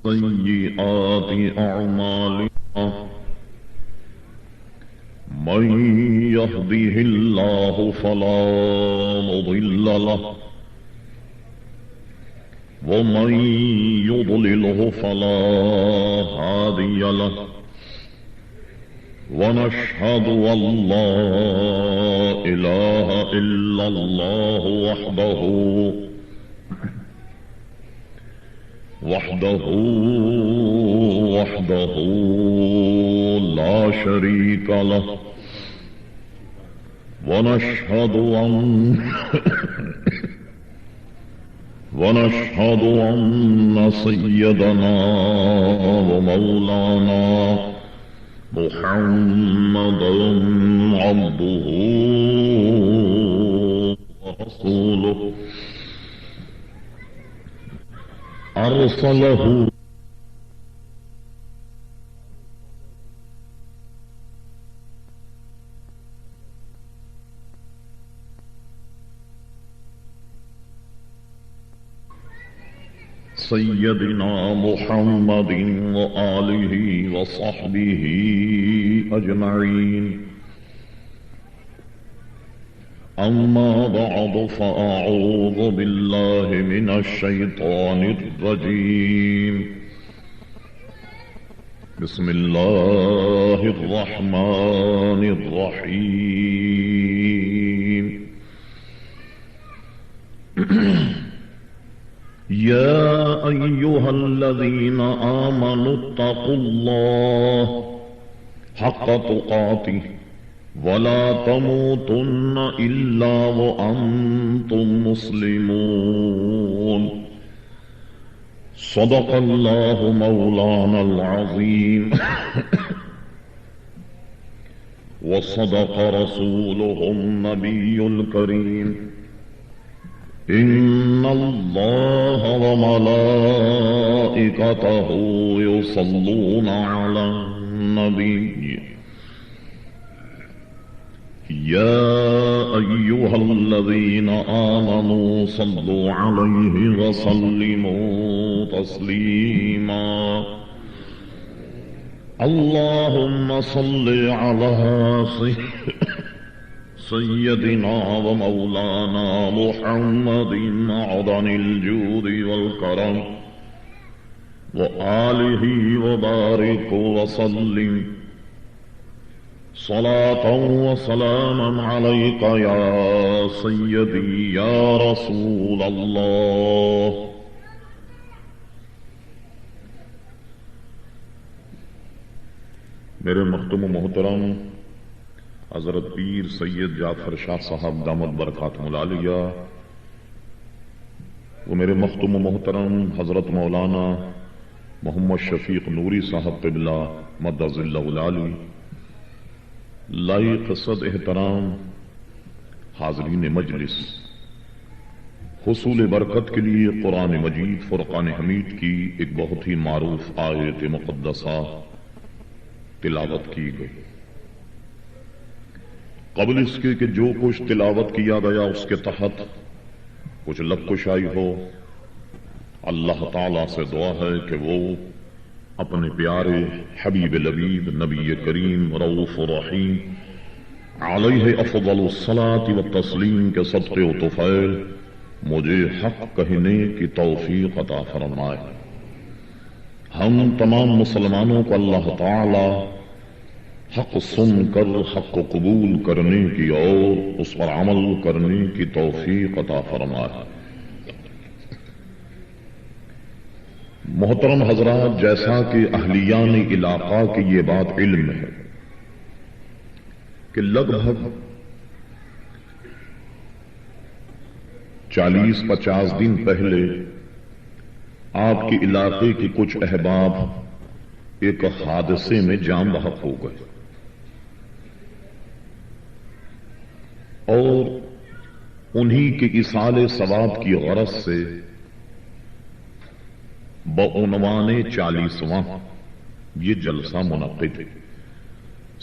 سيئات أعمالنا من يهده الله فلا مضل له ومن يضلله فلا هادي له ونشهد أن لا إله إلا الله وحده لا شريك له ونشهد أن سيدنا ومولانا محمدا عبده ورسوله أرسله سيدنا محمد وآله وصحبه أجمعين أما بعد فأعوذ بالله من الشيطان الرجيم بسم الله الرحمن الرحيم يا أيها الذين آمنوا اتقوا الله حق تقاته ولا تموتن إلا وأنتم مسلمون صدق الله مولانا العظيم وصدق رسوله النبي الكريم إن الله وملائكته يصلون على النبي يا أيها الذين آمنوا صلوا عليه وسلموا تسليما اللهم صل على سيدنا ومولانا محمد معدن الجود والكرم وآله وبارك وسلم صلاة وسلاما عليك يا سيدي يا رسول الله میرے مختوم و محترم حضرت پیر سید جعفر شاہ صاحب دامت برکاتہم العالیہ وہ میرے مختوم و محترم حضرت مولانا محمد شفیق نوری صاحب قبلہ مد ظلہ العالی لائق صد احترام حاضرین مجلس، حصول برکت کے لیے قرآن مجید فرقان حمید کی ایک بہت ہی معروف آیت مقدسہ تلاوت کی گئی۔ قبل اس کے کہ جو کچھ تلاوت کیا گیا اس کے تحت کچھ لب کشائی ہو، اللہ تعالی سے دعا ہے کہ وہ اپنے پیارے حبیب لبیب نبی کریم رؤوف رحیم علیہ افضل الصلاۃ والتسلیم کے صدقے و طفیل مجھے حق کہنے کی توفیق عطا فرمائے۔ ہم تمام مسلمانوں کو اللہ تعالی حق سن کر حق کو قبول کرنے کی اور اس پر عمل کرنے کی توفیق عطا فرمائے۔ محترم حضرات، جیسا کہ اہلیان علاقہ کی یہ بات علم ہے کہ لگ بھگ 40-50 دن پہلے آپ کے علاقے کے کچھ احباب ایک حادثے میں جان بحق ہو گئے اور انہی کے ایصال ثواب کی غرض سے بعنوان 40واں یہ جلسہ منعقد ہے۔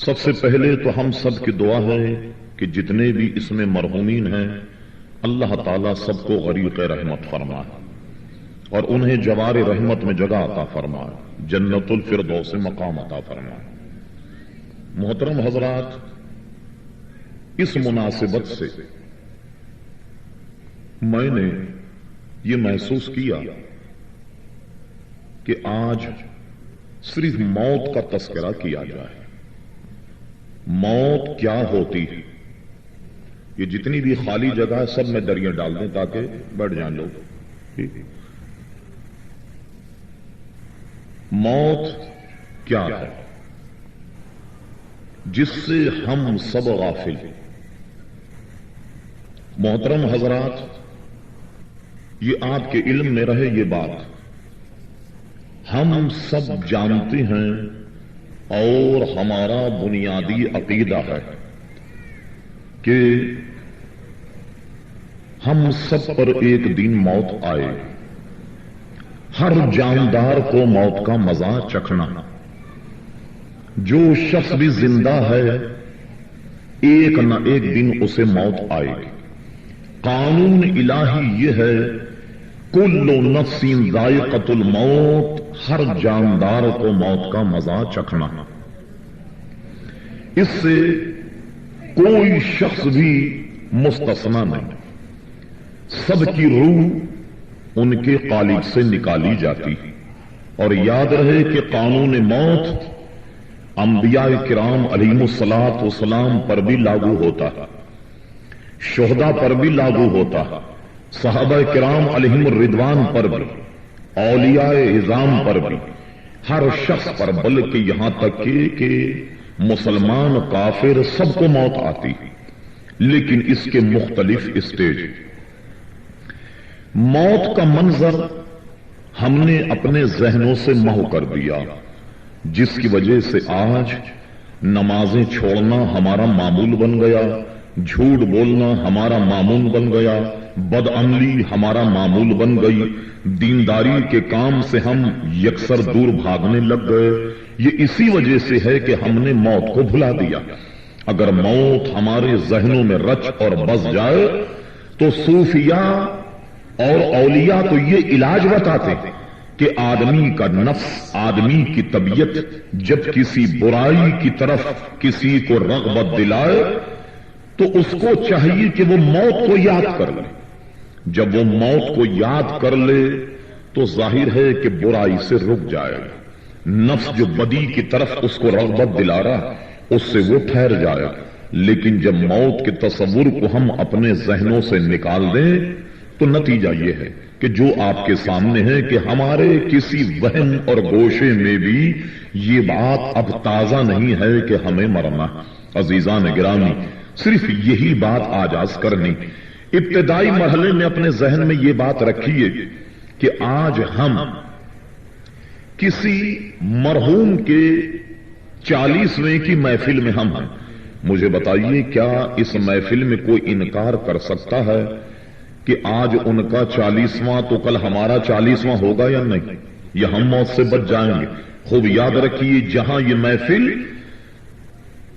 سب سے پہلے تو ہم سب کی دعا ہے کہ جتنے بھی اس میں مرحومین ہیں اللہ تعالیٰ سب کو غریق رحمت فرمائے اور انہیں جوار رحمت میں جگہ عطا فرمائے، جنت الفردوس مقام عطا فرمائے۔ محترم حضرات، اس مناسبت سے میں نے یہ محسوس کیا کہ آج صرف موت کا تذکرہ کیا جائے۔ موت کیا ہوتی ہے؟ یہ جتنی بھی خالی جگہ ہے سب میں دریاں ڈال دیں تاکہ بیٹھ جائیں لوگ۔ موت کیا ہے جس سے ہم سب غافل ہیں؟ محترم حضرات، یہ آپ کے علم میں رہے یہ بات، ہم سب جانتے ہیں اور ہمارا بنیادی عقیدہ ہے کہ ہم سب پر ایک دن موت آئے۔ ہر جاندار کو موت کا مزہ چکھنا، جو شخص بھی زندہ ہے ایک نہ ایک دن اسے موت آئے گی۔ قانون الہی یہ ہے کل نفس ذائقۃ الموت، ہر جاندار کو موت کا مزہ چکھنا۔ اس سے کوئی شخص بھی مستثنا نہیں، سب کی روح ان کے خالق سے نکالی جاتی۔ اور یاد رہے کہ قانون موت انبیاء کرام علیہم الصلاۃ والسلام پر بھی لاگو ہوتا ہے، شہداء پر بھی لاگو ہوتا ہے، صحابہ کرام علیہم الرضوان پر بھی، اولیاء اعظام پر بھی، ہر شخص پر، بلکہ یہاں تک کہ مسلمان کافر سب کو موت آتی، لیکن اس کے مختلف اسٹیج۔ موت کا منظر ہم نے اپنے ذہنوں سے محو کر دیا، جس کی وجہ سے آج نمازیں چھوڑنا ہمارا معمول بن گیا، جھوٹ بولنا ہمارا معمول بن گیا، بدعملی ہمارا معمول بن گئی، دینداری کے کام سے ہم یکسر دور بھاگنے لگ گئے۔ یہ اسی وجہ سے ہے کہ ہم نے موت کو بھلا دیا۔ اگر موت ہمارے ذہنوں میں رچ اور بس جائے تو صوفیاء اور اولیاء تو یہ علاج بتاتے کہ آدمی کا نفس، آدمی کی طبیعت جب کسی برائی کی طرف کسی کو رغبت دلائے تو اس کو چاہیے کہ وہ موت کو یاد کر لے۔ جب وہ موت کو یاد کر لے تو ظاہر ہے کہ برائی سے رک جائے گا۔ نفس جو بدی کی طرف اس کو رغبت دلا رہا اس سے وہ ٹھہر جائے گا۔ لیکن جب موت کے تصور کو ہم اپنے ذہنوں سے نکال دیں تو نتیجہ یہ ہے کہ جو آپ کے سامنے ہے کہ ہمارے کسی وہم اور گوشے میں بھی یہ بات اب تازہ نہیں ہے کہ ہمیں مرنا۔ عزیزان گرامی، صرف یہی بات آج عرض کرنی، ابتدائی مرحلے میں اپنے ذہن میں یہ بات رکھیے کہ آج ہم کسی مرحوم کے 40ویں کی محفل میں ہم ہیں۔ مجھے بتائیے کیا اس محفل میں کوئی انکار کر سکتا ہے کہ آج ان کا 40واں تو کل ہمارا 40واں ہوگا یا نہیں؟ یا ہم موت سے بچ جائیں گے؟ خوب یاد رکھیے، جہاں یہ محفل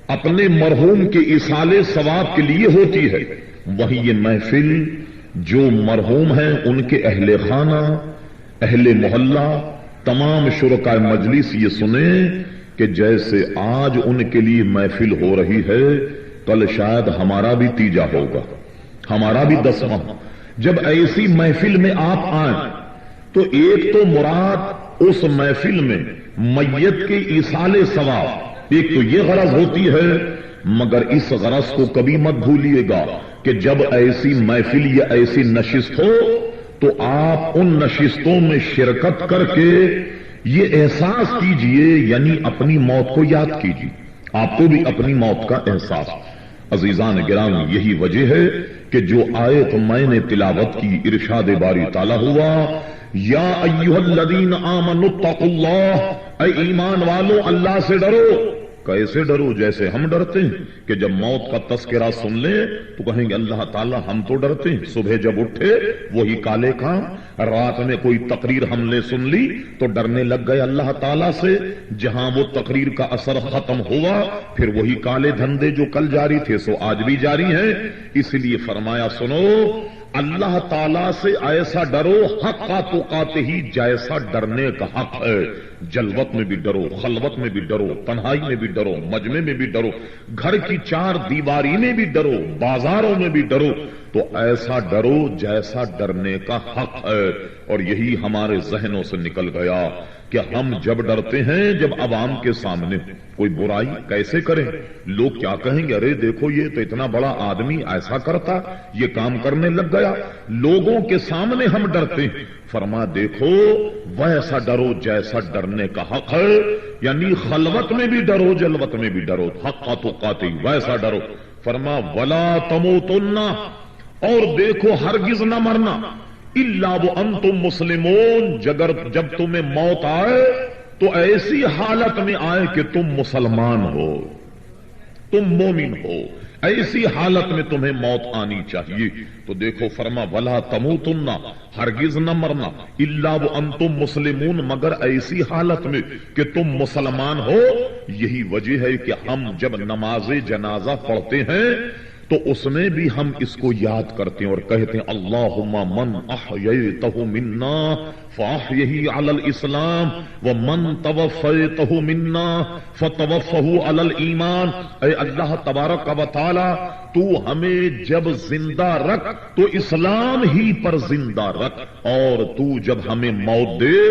اپنے مرحوم کے ایصال ثواب کے لیے ہوتی ہے، وہی یہ محفل جو مرحوم ہیں ان کے اہل خانہ، اہل محلہ، تمام شرکاء مجلس یہ سنیں کہ جیسے آج ان کے لیے محفل ہو رہی ہے، کل شاید ہمارا بھی تیجا ہوگا، ہمارا بھی 10واں۔ جب ایسی محفل میں آپ آئیں تو ایک تو مراد اس محفل میں میت کے ایصال ثواب، ایک تو یہ غرض ہوتی ہے، مگر اس غرض کو کبھی مت بھولیے گا کہ جب ایسی محفل یا ایسی نشست ہو تو آپ ان نشستوں میں شرکت کر کے یہ احساس کیجئے، یعنی اپنی موت کو یاد کیجئے، آپ کو بھی اپنی موت کا احساس۔ عزیزان گرامی، یہی وجہ ہے کہ جو آیت میں نے تلاوت کی، ارشاد باری تعالیٰ ہوا، یا ایھا الذین آمنوا اتقوا اللہ، اے ایمان والو اللہ سے ڈرو۔ کیسے ڈرو؟ جیسے ہم ڈرتے ہیں کہ جب موت کا تذکرہ سن لیں تو کہیں گے اللہ تعالیٰ ہم تو ڈرتے ہیں، صبح جب اٹھے وہی کالے کام، رات میں کوئی تقریر ہم نے سن لی تو ڈرنے لگ گئے اللہ تعالیٰ سے، جہاں وہ تقریر کا اثر ختم ہوا پھر وہی کالے دھندے جو کل جاری تھے سو آج بھی جاری ہیں۔ اس لیے فرمایا سنو، اللہ تعالیٰ سے ایسا ڈرو حقا تقاتہ ہی جیسا ڈرنے کا حق ہے. جلوت میں بھی ڈرو، خلوت میں بھی ڈرو، تنہائی میں بھی ڈرو، مجمع میں بھی ڈرو، گھر کی چار دیواری میں بھی ڈرو، بازاروں میں بھی ڈرو. تو ایسا ڈرو جیسا ڈرنے کا حق ہے. اور یہی ہمارے ذہنوں سے نکل گیا کہ ہم جب ڈرتے ہیں جب عوام کے سامنے کوئی برائی کیسے کریں، لوگ کیا کہیں گے، ارے دیکھو یہ تو اتنا بڑا آدمی ایسا کرتا، یہ کام کرنے لگ گیا. لوگوں کے سامنے ہم ڈرتے ہیں. فرما دیکھو ویسا ڈرو جیسا ڈرنے کا حق ہے، یعنی خلوت میں بھی ڈرو، جلوت میں بھی ڈرو، حقا تقاتہ ویسا ڈرو. فرما ولا تموتن، اور دیکھو ہرگز نہ مرنا، الا وانتم مسلمون، جب تمہیں موت آئے تو ایسی حالت میں آئے کہ تم مسلمان ہو، تم مومن ہو، ایسی حالت میں تمہیں موت آنی چاہیے. تو دیکھو فرما ولا تموتن، ہرگز نہ مرنا، الا وانتم مسلمون، مگر ایسی حالت میں کہ تم مسلمان ہو. یہی وجہ ہے کہ ہم جب نماز جنازہ پڑھتے ہیں تو اس میں بھی ہم اس کو یاد کرتے ہیں اور کہتے ہیں اللہم من احییتہ منا فاحیہ علی الاسلام ومن توفیتہ منا فتوفہ علی الایمان. اے اللہ تبارک و تعالی تو ہمیں جب زندہ رکھ تو اسلام ہی پر زندہ رکھ، اور تو جب ہمیں موت دے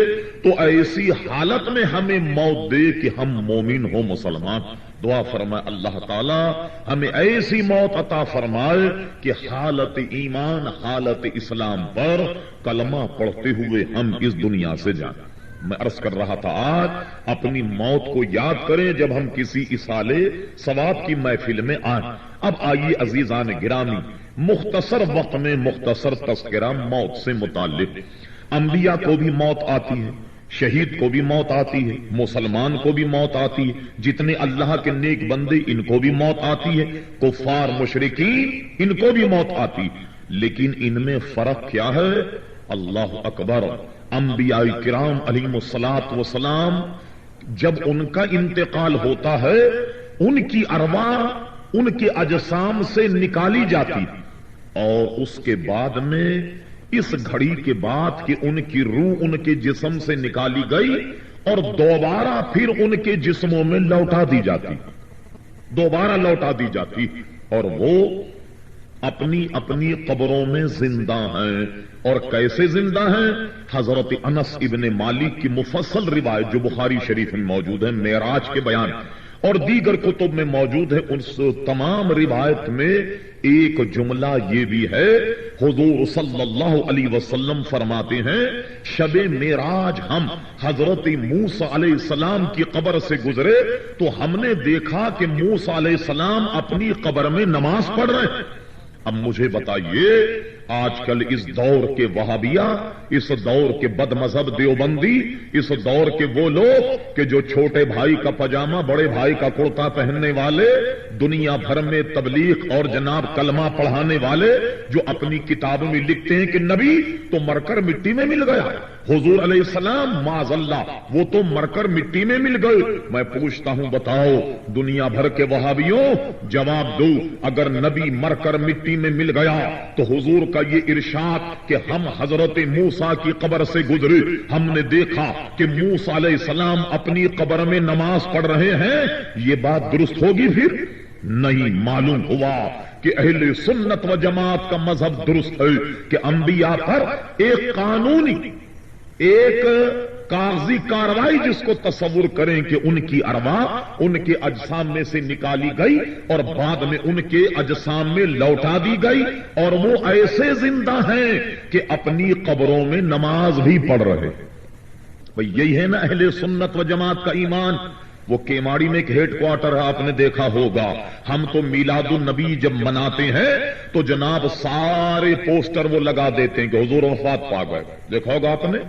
تو ایسی حالت میں ہمیں موت دے کہ ہم مومن ہو، مسلمان. دعا فرمائے اللہ تعالی ہمیں ایسی موت عطا فرمائے کہ حالت ایمان، حالت اسلام پر کلمہ پڑھتے ہوئے ہم اس دنیا سے جائیں. میں عرض کر رہا تھا آج اپنی موت کو یاد کریں جب ہم کسی اصالے ثواب کی محفل میں آئیں. اب آئیے عزیزان گرامی، مختصر وقت میں مختصر تذکرہ موت سے متعلق. انبیاء کو بھی موت آتی ہے، شہید کو بھی موت آتی ہے، مسلمان کو بھی موت آتی ہے، جتنے اللہ کے نیک بندے ان کو بھی موت آتی ہے، کفار مشرکین ان کو بھی موت آتی. لیکن ان میں فرق کیا ہے؟ اللہ اکبر. انبیاء کرام علیہم الصلاۃ والسلام جب ان کا انتقال ہوتا ہے ان کی ارواح ان کے اجسام سے نکالی جاتی، اور اس کے بعد میں اس گھڑی کے بعد کہ ان کی روح ان کے جسم سے نکالی گئی اور دوبارہ پھر ان کے جسموں میں لوٹا دی جاتی، دوبارہ لوٹا دی جاتی، اور وہ اپنی اپنی قبروں میں زندہ ہیں. اور کیسے زندہ ہیں؟ حضرت انس ابن مالک کی مفصل روایت جو بخاری شریف میں موجود ہے، معراج کے بیان اور دیگر کتب میں موجود ہے، ان تمام روایت میں ایک جملہ یہ بھی ہے، حضور صلی اللہ علیہ وسلم فرماتے ہیں شب معراج ہم حضرت موسیٰ علیہ السلام کی قبر سے گزرے تو ہم نے دیکھا کہ موسیٰ علیہ السلام اپنی قبر میں نماز پڑھ رہے ہیں. اب مجھے بتائیے آج کل اس دور کے وہابیہ، اس دور کے بد مذہب دیوبندی، اس دور کے وہ لوگ کہ جو چھوٹے بھائی کا پاجامہ بڑے بھائی کا کرتا پہننے والے، دنیا بھر میں تبلیغ اور جناب کلمہ پڑھانے والے، جو اپنی کتابوں میں لکھتے ہیں کہ نبی تو مر کر مٹی میں مل گیا، حضور علیہ السلام معاذ اللہ وہ تو مر کر مٹی میں مل گئے. میں پوچھتا ہوں بتاؤ دنیا بھر کے وہابیوں جواب دو، اگر نبی مر کر مٹی میں مل گیا تو حضور کا یہ ارشاد کہ ہم حضرت موسیٰ کی قبر سے گزرے ہم نے دیکھا کہ موسیٰ علیہ السلام اپنی قبر میں نماز پڑھ رہے ہیں، یہ بات درست ہوگی؟ پھر نہیں. معلوم ہوا کہ اہل سنت و جماعت کا مذہب درست ہے کہ انبیاء پر ایک قانونی، ایک کاغذی کاروائی جس کو تصور کریں کہ ان کی ارواح ان کے اجسام میں سے نکالی گئی اور بعد میں ان کے اجسام میں لوٹا دی گئی، اور وہ ایسے زندہ ہیں کہ اپنی قبروں میں نماز بھی پڑھ رہے. بھئی یہی ہے نا اہل سنت و جماعت کا ایمان. وہ کیماڑی میں ایک ہیڈ کوارٹر ہے، آپ نے دیکھا ہوگا. ہم تو میلاد النبی جب مناتے ہیں تو جناب سارے پوسٹر وہ لگا دیتے ہیں کہ حضور وفات پا گئے. دیکھا ہوگا آپ نے،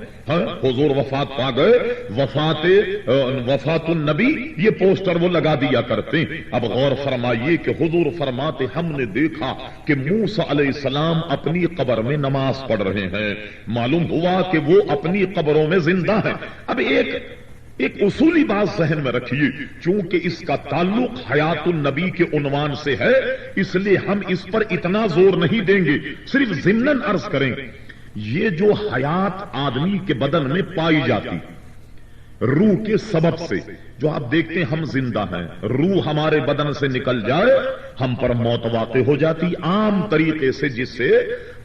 حضور وفات پا گئے، وفات النبی، یہ پوسٹر وہ لگا دیا کرتے ہیں. اب غور فرمائیے کہ حضور فرماتے ہم نے دیکھا کہ موسیٰ علیہ السلام اپنی قبر میں نماز پڑھ رہے ہیں. معلوم ہوا کہ وہ اپنی قبروں میں زندہ ہیں. اب ایک ایک اصولی بات ذہن میں رکھیے، چونکہ اس کا تعلق حیات النبی کے عنوان سے ہے، اس لیے ہم اس پر اتنا زور نہیں دیں گے، صرف ضمناً عرض کریں یہ جو حیات آدمی کے بدن میں پائی جاتی روح کے سبب سے، جو آپ دیکھتے ہیں ہم زندہ ہیں، روح ہمارے بدن سے نکل جائے ہم پر موت واقع ہو جاتی عام طریقے سے، جس سے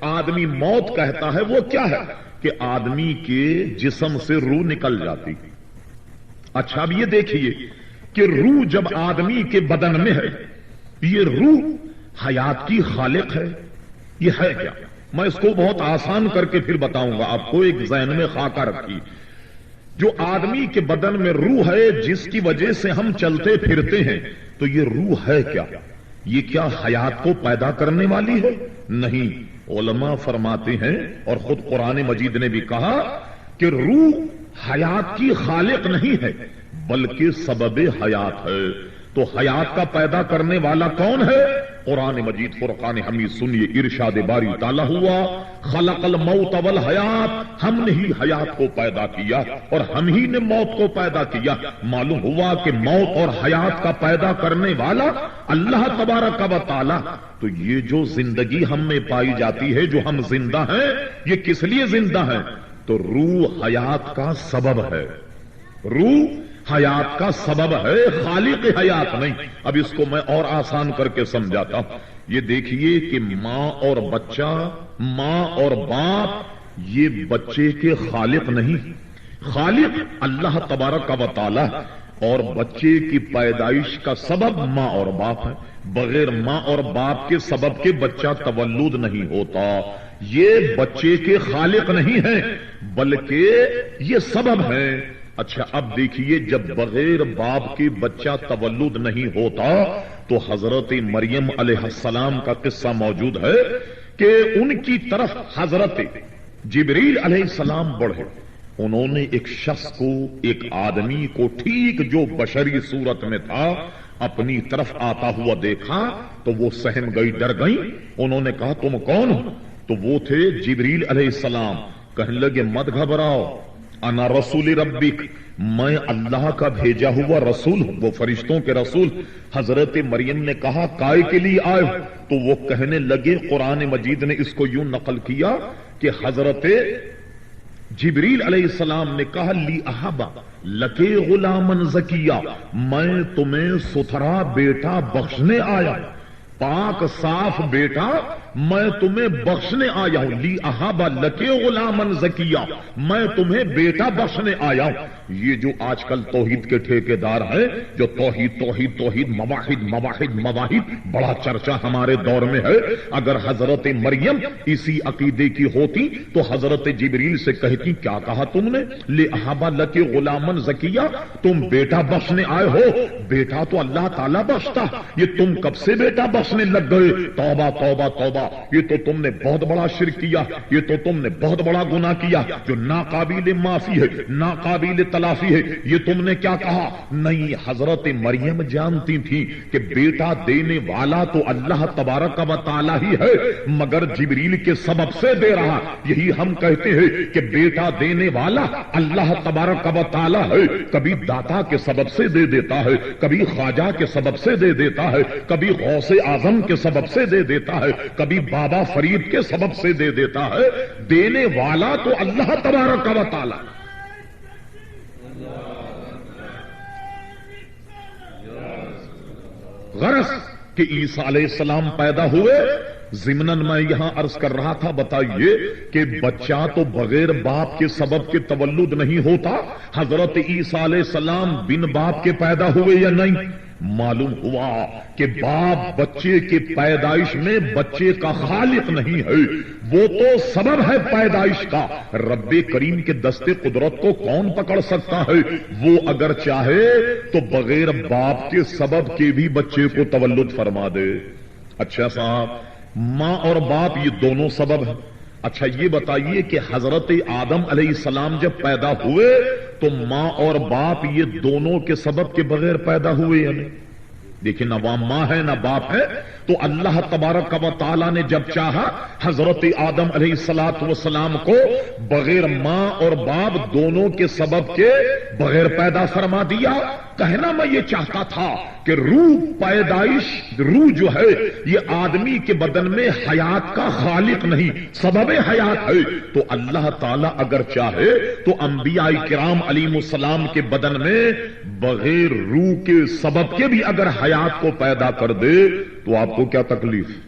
آدمی موت کہتا ہے وہ کیا ہے کہ آدمی کے جسم سے روح نکل جاتی۔ اچھا اب یہ دیکھیے کہ روح جب آدمی کے بدن میں ہے، یہ روح حیات کی خالق ہے، یہ ہے کیا؟ میں اس کو بہت آسان کر کے پھر بتاؤں گا آپ کو، ایک ذہن میں خاکہ رکھیے۔ جو آدمی کے بدن میں روح ہے جس کی وجہ سے ہم چلتے پھرتے ہیں، تو یہ روح ہے کیا؟ یہ کیا حیات کو پیدا کرنے والی ہے؟ نہیں، علماء فرماتے ہیں اور خود قرآن مجید نے بھی کہا کہ روح حیات کی خالق نہیں ہے بلکہ سبب حیات ہے۔ تو حیات کا پیدا کرنے والا کون ہے؟ قرآن مجید فرقان حمید سنیے، ارشاد باری تعالیٰ ہوا خلق الموت والحیات، ہم نے ہی حیات کو پیدا کیا اور ہم ہی نے موت کو پیدا کیا۔ معلوم ہوا کہ موت اور حیات کا پیدا کرنے والا اللہ تبارک و تعالیٰ۔ تو یہ جو زندگی ہم میں پائی جاتی ہے، جو ہم زندہ ہیں، یہ کس لیے زندہ ہیں؟ تو روح حیات کا سبب ہے، روح حیات کا سبب ہے، خالق حیات نہیں۔ اب اس کو میں اور آسان کر کے سمجھاتا ہوں۔ یہ دیکھیے کہ ماں اور بچہ، ماں اور باپ یہ بچے کے خالق نہیں، خالق اللہ تبارک و تعالی، اور بچے کی پیدائش کا سبب ماں اور باپ ہے۔ بغیر ماں اور باپ کے سبب کے بچہ تولد نہیں ہوتا۔ یہ بچے کے خالق نہیں ہیں بلکہ یہ سبب ہے۔ اچھا اب دیکھیے، جب بغیر باپ کے بچہ تولد نہیں ہوتا تو حضرت مریم علیہ السلام کا قصہ موجود ہے کہ ان کی طرف حضرت جبریل علیہ السلام بڑھے، انہوں نے ایک شخص کو، ایک آدمی کو ٹھیک جو بشری صورت میں تھا اپنی طرف آتا ہوا دیکھا تو وہ سہم گئی، ڈر گئی۔ انہوں نے کہا تم کون ہو؟ تو وہ تھے جبریل علیہ السلام۔ کہنے لگے مت گھبراؤ، انا رسول ربک، میں اللہ کا بھیجا ہوا رسول ہوں، وہ فرشتوں کے رسول۔ حضرت مریم نے کہا کائے کے لیے آئے؟ تو وہ کہنے لگے، قرآن مجید نے اس کو یوں نقل کیا کہ حضرت جبریل علیہ السلام نے کہا لی احبا لکے غلامن زکیہ، میں تمہیں ستھرا بیٹا بخشنے آیا، پاک صاف بیٹا میں تمہیں بخشنے آیا ہوں۔ لی احابا لکے غلامن زکیہ، میں تمہیں بیٹا بخشنے آیا ہوں۔ یہ جو آج کل توحید کے ٹھیکیدار ہیں، جو توحید توحید توحید مواحد مواحد مواحد، بڑا چرچا ہمارے دور میں ہے۔ اگر حضرت مریم اسی عقیدے کی ہوتی تو حضرت جبریل سے کہتی کیا کہا تم نے؟ لی احابا لکے غلامن زکیہ، تم بیٹا بخشنے آئے ہو؟ بیٹا تو اللہ تعالیٰ بخشتا، یہ تم کب سے بیٹا بخشنے لگ گئے؟ توبہ توبہ توبہ، یہ تو تم نے بہت بڑا شرک کیا، یہ تو تم نے بہت بڑا گناہ کیا جو ناقابل معافی ہے، ناقابل تلافی ہے۔ یہ تم نے کیا کہا؟ نہیں، حضرت مریم جانتی تھی کہ بیٹا دینے والا تو اللہ تبارک و تعالی ہی ہے، مگر جبریل کے سبب سے دے رہا۔ یہی ہم کہتے ہیں کہ بیٹا دینے والا اللہ تبارک و تعالی ہے، کبھی داتا کے سبب سے دے دیتا ہے، کبھی خواجہ کے سبب سے دے دیتا ہے، کبھی غوث اعظم کے سبب سے دے دیتا ہے، کبھی بابا فرید کے سبب سے دے دیتا ہے۔ دینے والا تو اللہ تبارک و تعالی۔ غرض کہ عیسیٰ علیہ السلام پیدا ہوئے، ضمناً میں یہاں عرض کر رہا تھا، بتائیے کہ بچہ تو بغیر باپ کے سبب کے تولد نہیں ہوتا۔ حضرت عیسیٰ علیہ السلام بن باپ کے پیدا ہوئے یا نہیں؟ معلوم ہوا کہ باپ بچے کے پیدائش میں بچے کا خالق نہیں ہے، وہ تو سبب ہے پیدائش کا۔ رب کریم کے دستے قدرت کو کون پکڑ سکتا ہے؟ وہ اگر چاہے تو بغیر باپ کے سبب کے بھی بچے کو تولد فرما دے۔ اچھا صاحب، ماں اور باپ یہ دونوں سبب ہیں۔ اچھا یہ بتائیے کہ حضرت آدم علیہ السلام جب پیدا ہوئے تو ماں اور باپ یہ دونوں کے سبب کے بغیر پیدا ہوئے یا نہیں؟ دیکھیں نہ وہاں ماں ہے نہ باپ ہے، تو اللہ تبارک و تعالی نے جب چاہا حضرت آدم علیہ الصلوۃ والسلام کو بغیر ماں اور باپ دونوں کے سبب کے بغیر پیدا فرما دیا۔ کہنا میں یہ چاہتا تھا کہ روح پیدائش، روح جو ہے یہ آدمی کے بدن میں حیات کا خالق نہیں، سبب حیات ہے۔ تو اللہ تعالی اگر چاہے تو انبیاء کرام علیہم السلام کے بدن میں بغیر روح کے سبب کے بھی اگر حیات کو پیدا کر دے تو آپ کو کیا تکلیف؟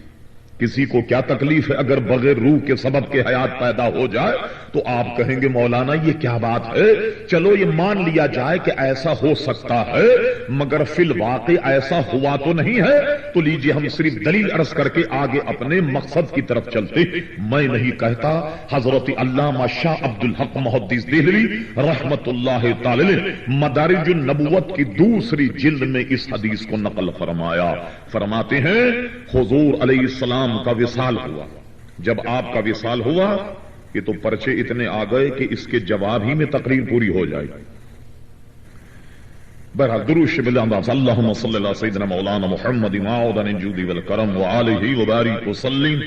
کسی کو کیا تکلیف ہے اگر بغیر روح کے سبب کے حیات پیدا ہو جائے؟ تو آپ کہیں گے مولانا یہ کیا بات ہے؟ چلو یہ مان لیا جائے کہ ایسا ہو سکتا ہے، مگر فی الواقع ایسا ہوا تو نہیں ہے۔ تو لیجئے ہم صرف دلیل عرض کر کے آگے اپنے مقصد کی طرف چلتے۔ میں نہیں کہتا، حضرت علامہ شاہ عبد الحق محدث دہلوی رحمت اللہ تعالی نے مدارج النبوت کی دوسری جلد میں اس حدیث کو نقل فرمایا۔ فرماتے ہیں حضور علیہ السلام کا وصال ہوا۔ جب آپ کا وصال ہوا یہ تو پرچے اتنے آ گئے کہ اس کے جواب ہی میں تقریر پوری ہو جائے۔ بہرحال درود شریف اللہم صلی اللہ سیدنا مولانا محمد معدن الجود والکرم وآلہ وبارک وسلم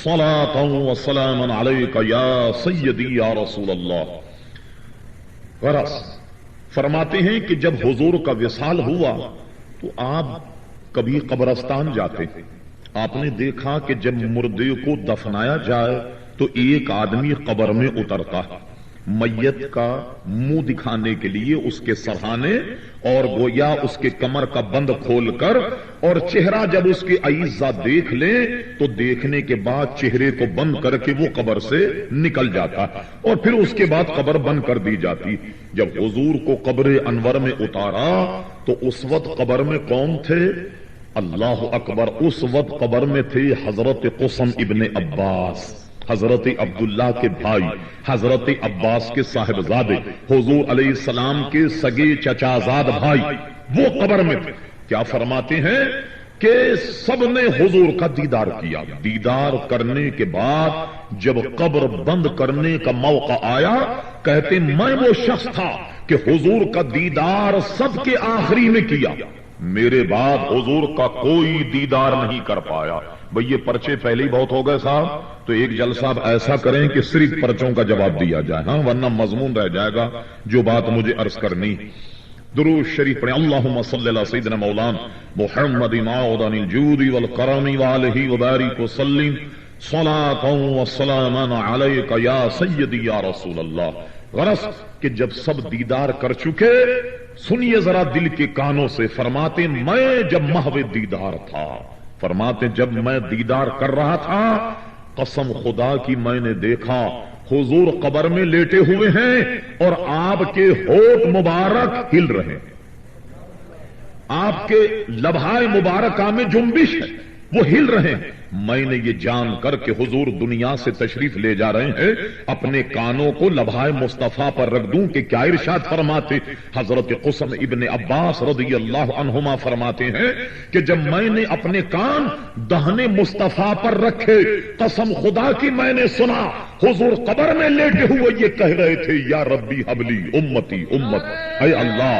صلاۃ وسلام علیک یا سیدی یا رسول اللہ۔ غرض فرماتے ہیں کہ جب حضور کا وصال ہوا تو آپ کبھی قبرستان جاتے، آپ نے دیکھا کہ جب مردے کو دفنایا جائے تو ایک آدمی قبر میں اترتا، میت کا منہ دکھانے کے لیے اس کے سرہانے اور گویا اس کے کمر کا بند کھول کر، اور چہرہ جب اس کے اعزا دیکھ لیں تو دیکھنے کے بعد چہرے کو بند کر کے وہ قبر سے نکل جاتا، اور پھر اس کے بعد قبر بند کر دی جاتی۔ جب حضور کو قبر انور میں اتارا تو اس وقت قبر میں کون تھے؟ اللہ اکبر، اس وقت قبر میں تھے حضرت قسم ابن عباس، حضرت عبداللہ کے بھائی، حضرت عباس کے صاحبزادے، حضور علیہ السلام کے سگے چچازاد بھائی، وہ قبر میں تھے۔ کیا فرماتے ہیں کہ سب نے حضور کا دیدار کیا۔ دیدار کرنے کے بعد جب قبر بند کرنے کا موقع آیا، کہتے میں وہ شخص تھا کہ حضور کا دیدار سب کے آخری میں کیا، میرے بعد حضور کا کوئی دیدار نہیں کر پایا۔ بھئی یہ پرچے پہلے ہی بہت ہو گئے صاحب، تو ایک جلسہ آپ ایسا کریں کہ صرف پرچوں کا جواب دیا جائے، ہاں ورنہ مضمون رہ جائے گا جو بات مجھے عرض کرنی۔ درود شریف پڑھیں، اللہم صلی اللہ سیدنا مولانا محمد معدن الجود والکرم وآلہ وبارک وسلم صلاۃ وسلام علیک یا سیدی یا رسول اللہ۔ غرض کہ جب سب دیدار کر چکے، سنیے ذرا دل کے کانوں سے، فرماتے میں جب محو دیدار تھا، فرماتے جب میں دیدار کر رہا تھا، قسم خدا کی میں نے دیکھا حضور قبر میں لیٹے ہوئے ہیں اور آپ کے ہونٹ مبارک ہل رہے ہیں، آپ کے لبھائے مبارکہ میں جنبش ہے، وہ ہل رہے ہیں۔ میں نے یہ جان کر کہ حضور دنیا سے تشریف لے جا رہے ہیں، اپنے کانوں کو لبھائے مصطفیٰ پر رکھ دوں کہ کیا ارشاد فرماتے حضرت قسم ابن عباس رضی اللہ عنہما فرماتے ہیں کہ جب میں نے اپنے کان دہنے مصطفیٰ پر رکھے، قسم خدا کی میں نے سنا حضور قبر میں لیٹے ہوئے یہ کہہ رہے تھے یا ربی حبلی امتی امت، اے اللہ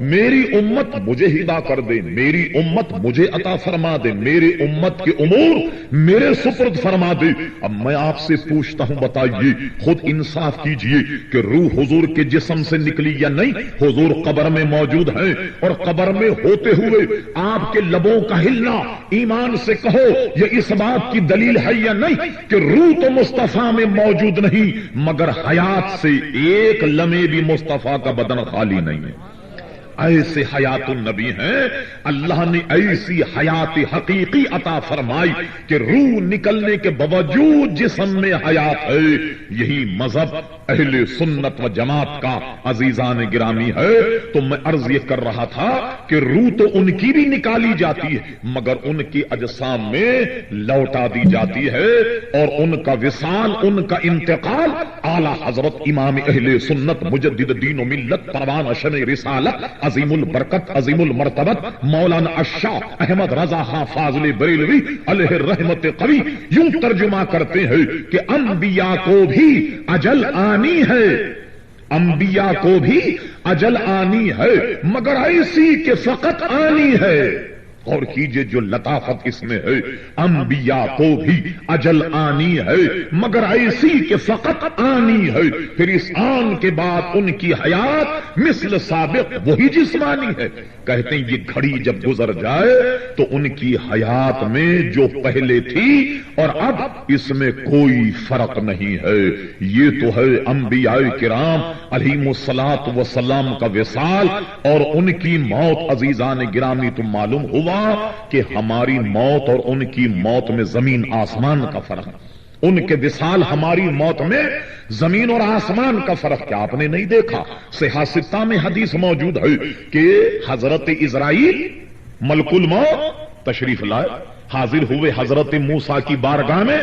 میری امت مجھے ہدا کر دے، میری امت مجھے عطا فرما دے، میری امت کے امور میرے سپرد فرما دے۔ اب میں آپ سے پوچھتا ہوں، بتائیے، خود انصاف کیجئے کہ روح حضور کے جسم سے نکلی یا نہیں؟ حضور قبر میں موجود ہیں اور قبر میں ہوتے ہوئے آپ کے لبوں کا ہلنا، ایمان سے کہو یہ اس بات کی دلیل ہے یا نہیں کہ روح تو مصطفیٰ میں موجود نہیں، مگر حیات سے ایک لمحے بھی مصطفیٰ کا بدن خالی نہیں ہے۔ ایسے حیات النبی ہیں، اللہ نے ایسی حیات حقیقی عطا فرمائی کہ روح نکلنے کے باوجود جسم میں حیات ہے۔ یہی مذہب اہل سنت و جماعت کا عزیزان گرامی ہے۔ تو میں عرض یہ کر رہا تھا کہ روح تو ان کی بھی نکالی جاتی ہے مگر ان کی اجسام میں لوٹا دی جاتی ہے، اور ان کا وصال، ان کا انتقال اعلی حضرت امام اہل سنت مجدد دین و ملت پروان شمع رسالت عظیم البرکت عظیم المرتبت مولانا الشاہ احمد رضا خان فاضل بریلوی علیہ رحمت قوی یوں ترجمہ کرتے ہیں کہ انبیاء کو بھی اجل آنی ہے، انبیاء کو بھی اجل آنی ہے مگر ایسی کہ فقط آنی ہے. اور کیجئے جو لطافت اس میں ہے، انبیاء کو بھی اجل آنی ہے مگر ایسی کہ فقط آنی ہے. پھر اس آن کے بعد ان کی حیات مثل سابق وہی جسمانی ہے. کہتے ہیں یہ گھڑی جب گزر جائے تو ان کی حیات میں جو پہلے تھی اور اب اس میں کوئی فرق نہیں ہے. یہ تو ہے انبیاء کرام علیہم الصلاۃ والسلام کا وصال اور ان کی موت. عزیزان گرامی تو معلوم ہوا کہ ہماری موت اور ان کی موت میں زمین آسمان کا فرق ہے. ان کے وصال ہماری موت میں زمین اور آسمان کا فرق. کیا آپ نے نہیں دیکھا؟ صحیح ستہ میں حدیث موجود ہے کہ حضرت اسرائیل ملک الموت تشریف لائے، حاضر ہوئے حضرت موسیٰ کی بارگاہ میں.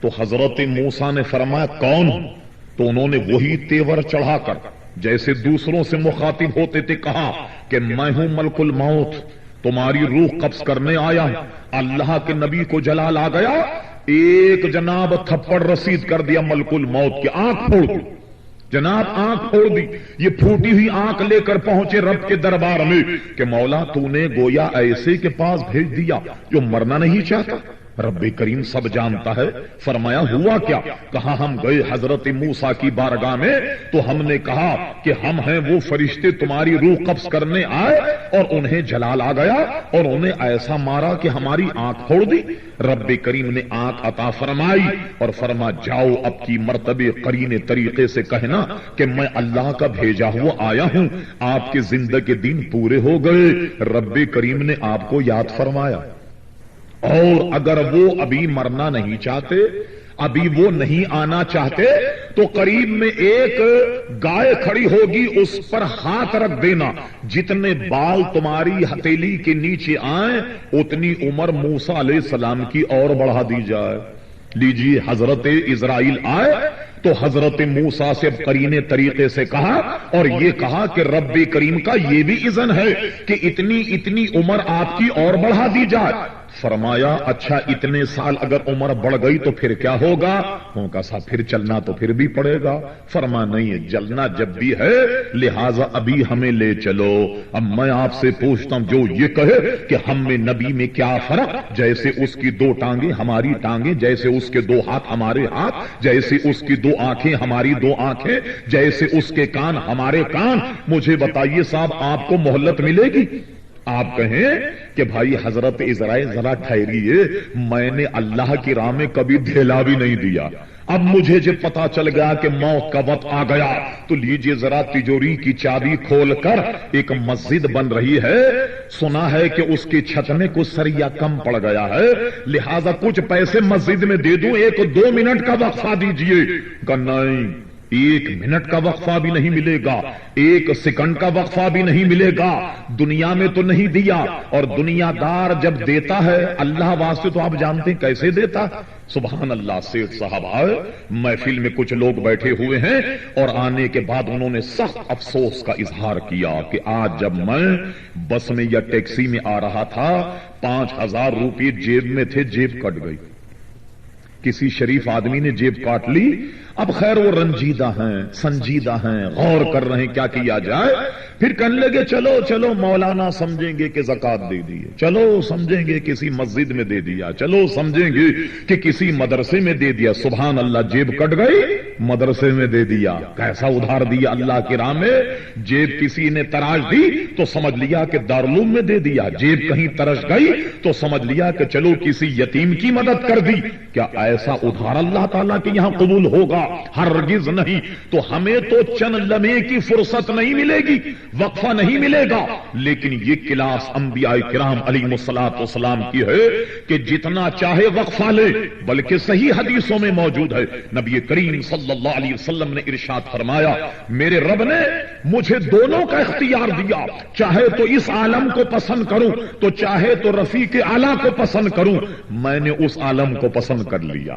تو حضرت موسیٰ نے فرمایا کون ہوں؟ تو انہوں نے وہی تیور چڑھا کر جیسے دوسروں سے مخاطب ہوتے تھے کہا کہ میں ہوں ملک الموت، تمہاری روح قبض کرنے آیا ہوں. اللہ کے نبی کو جلال آ گیا، ایک جناب تھپڑ رسید کر دیا ملک الموت کی، آنکھ پھوڑ دی. جناب آنکھ پھوڑ دی. یہ پھوٹی ہوئی آنکھ لے کر پہنچے رب کے دربار میں کہ مولا تو نے گویا ایسے کے پاس بھیج دیا جو مرنا نہیں چاہتا. رب کریم سب جانتا ہے. فرمایا ہوا کیا؟ کہا ہم گئے حضرت موسیٰ کی بارگاہ میں تو ہم نے کہا کہ ہم ہیں وہ فرشتے تمہاری روح قبض کرنے آئے اور انہیں جلال آ گیا اور انہیں ایسا مارا کہ ہماری آنکھ پھوڑ دی. رب کریم نے آنکھ عطا فرمائی اور فرما جاؤ اب کی مرتبے قرینے طریقے سے کہنا کہ میں اللہ کا بھیجا ہوا آیا ہوں، آپ کے زندگی دن پورے ہو گئے. رب کریم نے آپ کو یاد فرمایا. اور اگر وہ ابھی مرنا نہیں چاہتے، ابھی وہ نہیں آنا چاہتے تو قریب میں ایک گائے کھڑی ہوگی، اس پر ہاتھ رکھ دینا. جتنے بال تمہاری ہتھیلی کے نیچے آئیں اتنی عمر موسیٰ علیہ السلام کی اور بڑھا دی جائے. لیجیے حضرت اسرائیل آئے تو حضرت موسیٰ سے قرینے طریقے سے کہا اور یہ کہا کہ رب کریم کا یہ بھی اذن ہے کہ اتنی اتنی عمر آپ کی اور بڑھا دی جائے. فرمایا اچھا اتنے سال اگر عمر بڑھ گئی تو پھر کیا ہوگا؟ ان کا ساتھ پھر چلنا تو پھر بھی پڑے گا. فرما نہیں ہے، جلنا جب بھی ہے لہذا ابھی ہمیں لے چلو. اب میں آپ سے پوچھتا ہوں جو یہ کہے کہ ہم میں نبی میں کیا فرق، جیسے اس کی دو ٹانگیں ہماری ٹانگیں، جیسے اس کے دو ہاتھ ہمارے ہاتھ، جیسے اس کی دو آنکھیں ہماری دو آنکھیں، جیسے اس کے کان ہمارے کان. مجھے بتائیے صاحب آپ کو مہلت ملے گی؟ آپ کہیں کہ بھائی حضرت اسرائیل ذرا ٹھہریے، میں نے اللہ کی راہ میں کبھی دھیلا بھی نہیں دیا. اب مجھے جب پتا چل گیا کہ موت کا وقت آ گیا تو لیجئے ذرا تجوری کی چابی کھول کر ایک مسجد بن رہی ہے، سنا ہے کہ اس کی چھت میں کچھ سریا کم پڑ گیا ہے، لہذا کچھ پیسے مسجد میں دے دوں، 1-2 منٹ کا وقفہ دیجئے. کہ نہیں، 1 منٹ کا وقفہ بھی نہیں ملے گا، 1 سیکنڈ کا وقفہ بھی نہیں ملے گا. دنیا میں تو نہیں دیا، اور دنیا دار جب دیتا ہے اللہ واسطے تو آپ جانتے ہیں کیسے دیتا. سبحان اللہ. سیٹھ صاحب آئے، محفل میں کچھ لوگ بیٹھے ہوئے ہیں اور آنے کے بعد انہوں نے سخت افسوس کا اظہار کیا کہ آج جب میں بس میں یا ٹیکسی میں آ رہا تھا 5000 روپے جیب میں تھے، جیب کٹ گئی. کسی شریف آدمی نے جیب کاٹ لی. اب خیر وہ رنجیدہ ہیں، سنجیدہ ہیں، غور کر رہے ہیں کیا کیا جائے. پھر کہنے لگے چلو چلو مولانا سمجھیں گے کہ زکات دے دیے، چلو سمجھیں گے کسی مسجد میں دے دیا، چلو سمجھیں گے کہ کسی مدرسے میں دے دیا. سبحان اللہ، جیب کٹ گئی، مدرسے میں دے دیا. کیسا ادھار دیا اللہ کی راہ میں. جیب کسی نے تراش دی تو سمجھ لیا کہ دارالعلوم میں دے دیا. جیب کہیں ترش گئی تو سمجھ لیا کہ چلو کسی یتیم کی مدد کر دی. کیا ایسا ادھار اللہ تعالیٰ کے یہاں قبول ہوگا؟ ہرگز نہیں. تو ہمیں تو چند لمحے کی فرصت نہیں ملے گی، وقفہ نہیں ملے گا. لیکن یہ کلاس انبیاء کرام علیہم الصلوۃ والسلام کی ہے کہ جتنا چاہے وقفہ لے، بلکہ صحیح حدیثوں میں موجود ہے نبی کریم صلی اللہ علیہ وسلم نے ارشاد فرمایا میرے رب نے مجھے دونوں کا اختیار دیا، چاہے تو اس عالم کو پسند کروں تو چاہے تو رفیق اعلیٰ کو پسند کروں. میں نے اس عالم کو پسند کر لیا.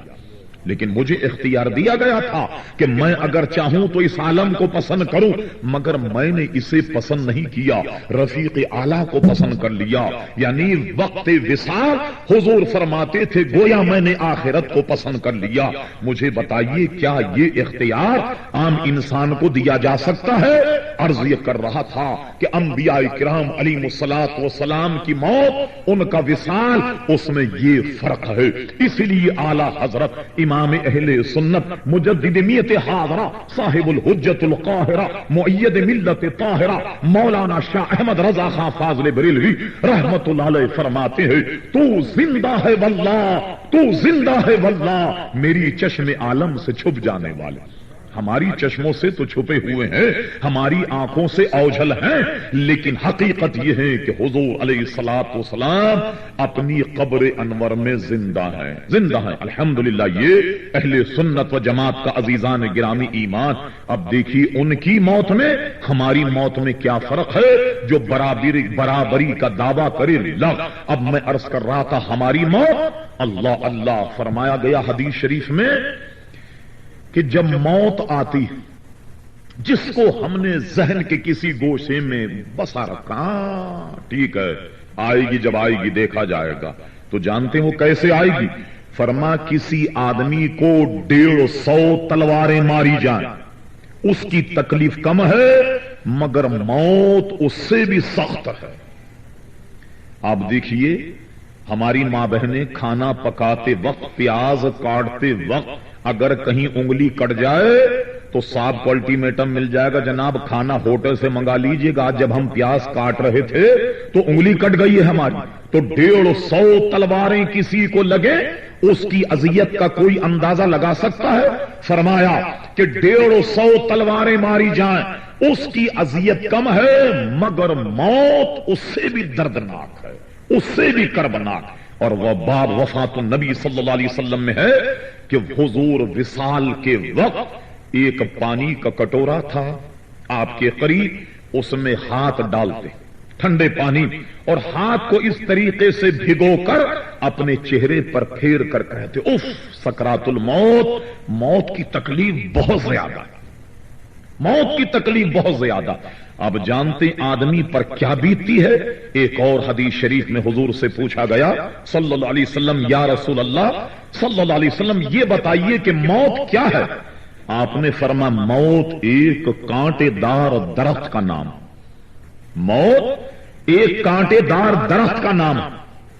لیکن مجھے اختیار دیا گیا تھا کہ میں اگر چاہوں تو اس عالم کو پسند کروں، مگر میں نے اسے پسند نہیں کیا، رفیق اعلیٰ کو پسند کر لیا۔ یعنی وقت وصال حضور فرماتے تھے گویا میں نے آخرت کو پسند کر لیا۔ مجھے بتائیے کیا یہ اختیار عام انسان کو دیا جا سکتا ہے؟ عرض یہ کر رہا تھا کہ انبیاء کرام علیہم الصلاۃ والسلام کی موت، ان کا وصال، اس میں یہ فرق ہے۔ اس لیے اعلیٰ حضرت امام اہل سنت مجدد میت حاضرہ صاحب الحجت القاہرہ مؤید ملت طاہرہ مولانا شاہ احمد رضا خان فاضل بریلوی رحمت اللہ علیہ فرماتے ہیں تو زندہ ہے واللہ، تو زندہ ہے واللہ، میری چشم عالم سے چھپ جانے والے۔ ہماری چشموں سے تو چھپے ہوئے ہیں، ہماری آنکھوں سے اوجھل ہیں، لیکن حقیقت یہ ہے کہ حضور علیہ الصلوۃ والسلام اپنی قبر انور میں زندہ ہیں، زندہ ہیں۔ الحمدللہ یہ اہل سنت و جماعت کا عزیزان گرامی ایمان۔ اب دیکھیے ان کی موت میں ہماری موت میں کیا فرق ہے، جو برابری کا دعویٰ کرے لگ۔ اب میں عرض کر رہا تھا ہماری موت، اللہ اللہ فرمایا گیا حدیث شریف میں کہ جب موت آتی جس کو ہم نے ذہن کے کسی گوشے میں بسا رکھا، ٹھیک ہے آئے گی، جب آئے گی دیکھا جائے گا، تو جانتے ہو کیسے آئے گی؟ فرما کسی آدمی کو 150 تلواریں ماری جائیں، اس کی تکلیف کم ہے، مگر موت اس سے بھی سخت ہے۔ آپ دیکھیے ہماری ماں بہنیں کھانا پکاتے وقت، پیاز کاٹتے وقت اگر کہیں انگلی کٹ جائے تو صاحب کو الٹیمیٹم مل جائے گا، جناب کھانا ہوٹل سے منگا لیجئے گا، جب ہم پیاز کاٹ رہے تھے تو انگلی کٹ گئی ہے ہماری، تو 150 تلواریں کسی کو لگے، اس کی اذیت کا کوئی اندازہ لگا سکتا ہے؟ فرمایا کہ 150 تلواریں ماری جائیں، اس کی اذیت کم ہے، مگر موت اس سے بھی دردناک ہے، اس سے بھی کربناک۔ اور وہ باب وفات النبی صلی اللہ علیہ وسلم میں ہے کہ حضور وصال کے وقت ایک پانی کا کٹورا تھا آپ کے قریب، اس میں ہاتھ ڈالتے ٹھنڈے پانی، اور ہاتھ کو اس طریقے سے بھگو کر اپنے چہرے پر پھیر کر کہتے اف سکرات الموت، موت کی تکلیف بہت زیادہ، موت کی تکلیف بہت زیادہ۔ اب جانتے آدمی پر کیا بیتتی ہے؟ ایک اور حدیث شریف میں حضور سے پوچھا گیا صلی اللہ علیہ وسلم، یا رسول اللہ صلی اللہ علیہ وسلم یہ بتائیے کہ موت کیا ہے؟ آپ نے فرمایا موت ایک کانٹے دار درخت کا نام، موت ایک کانٹے دار درخت کا نام۔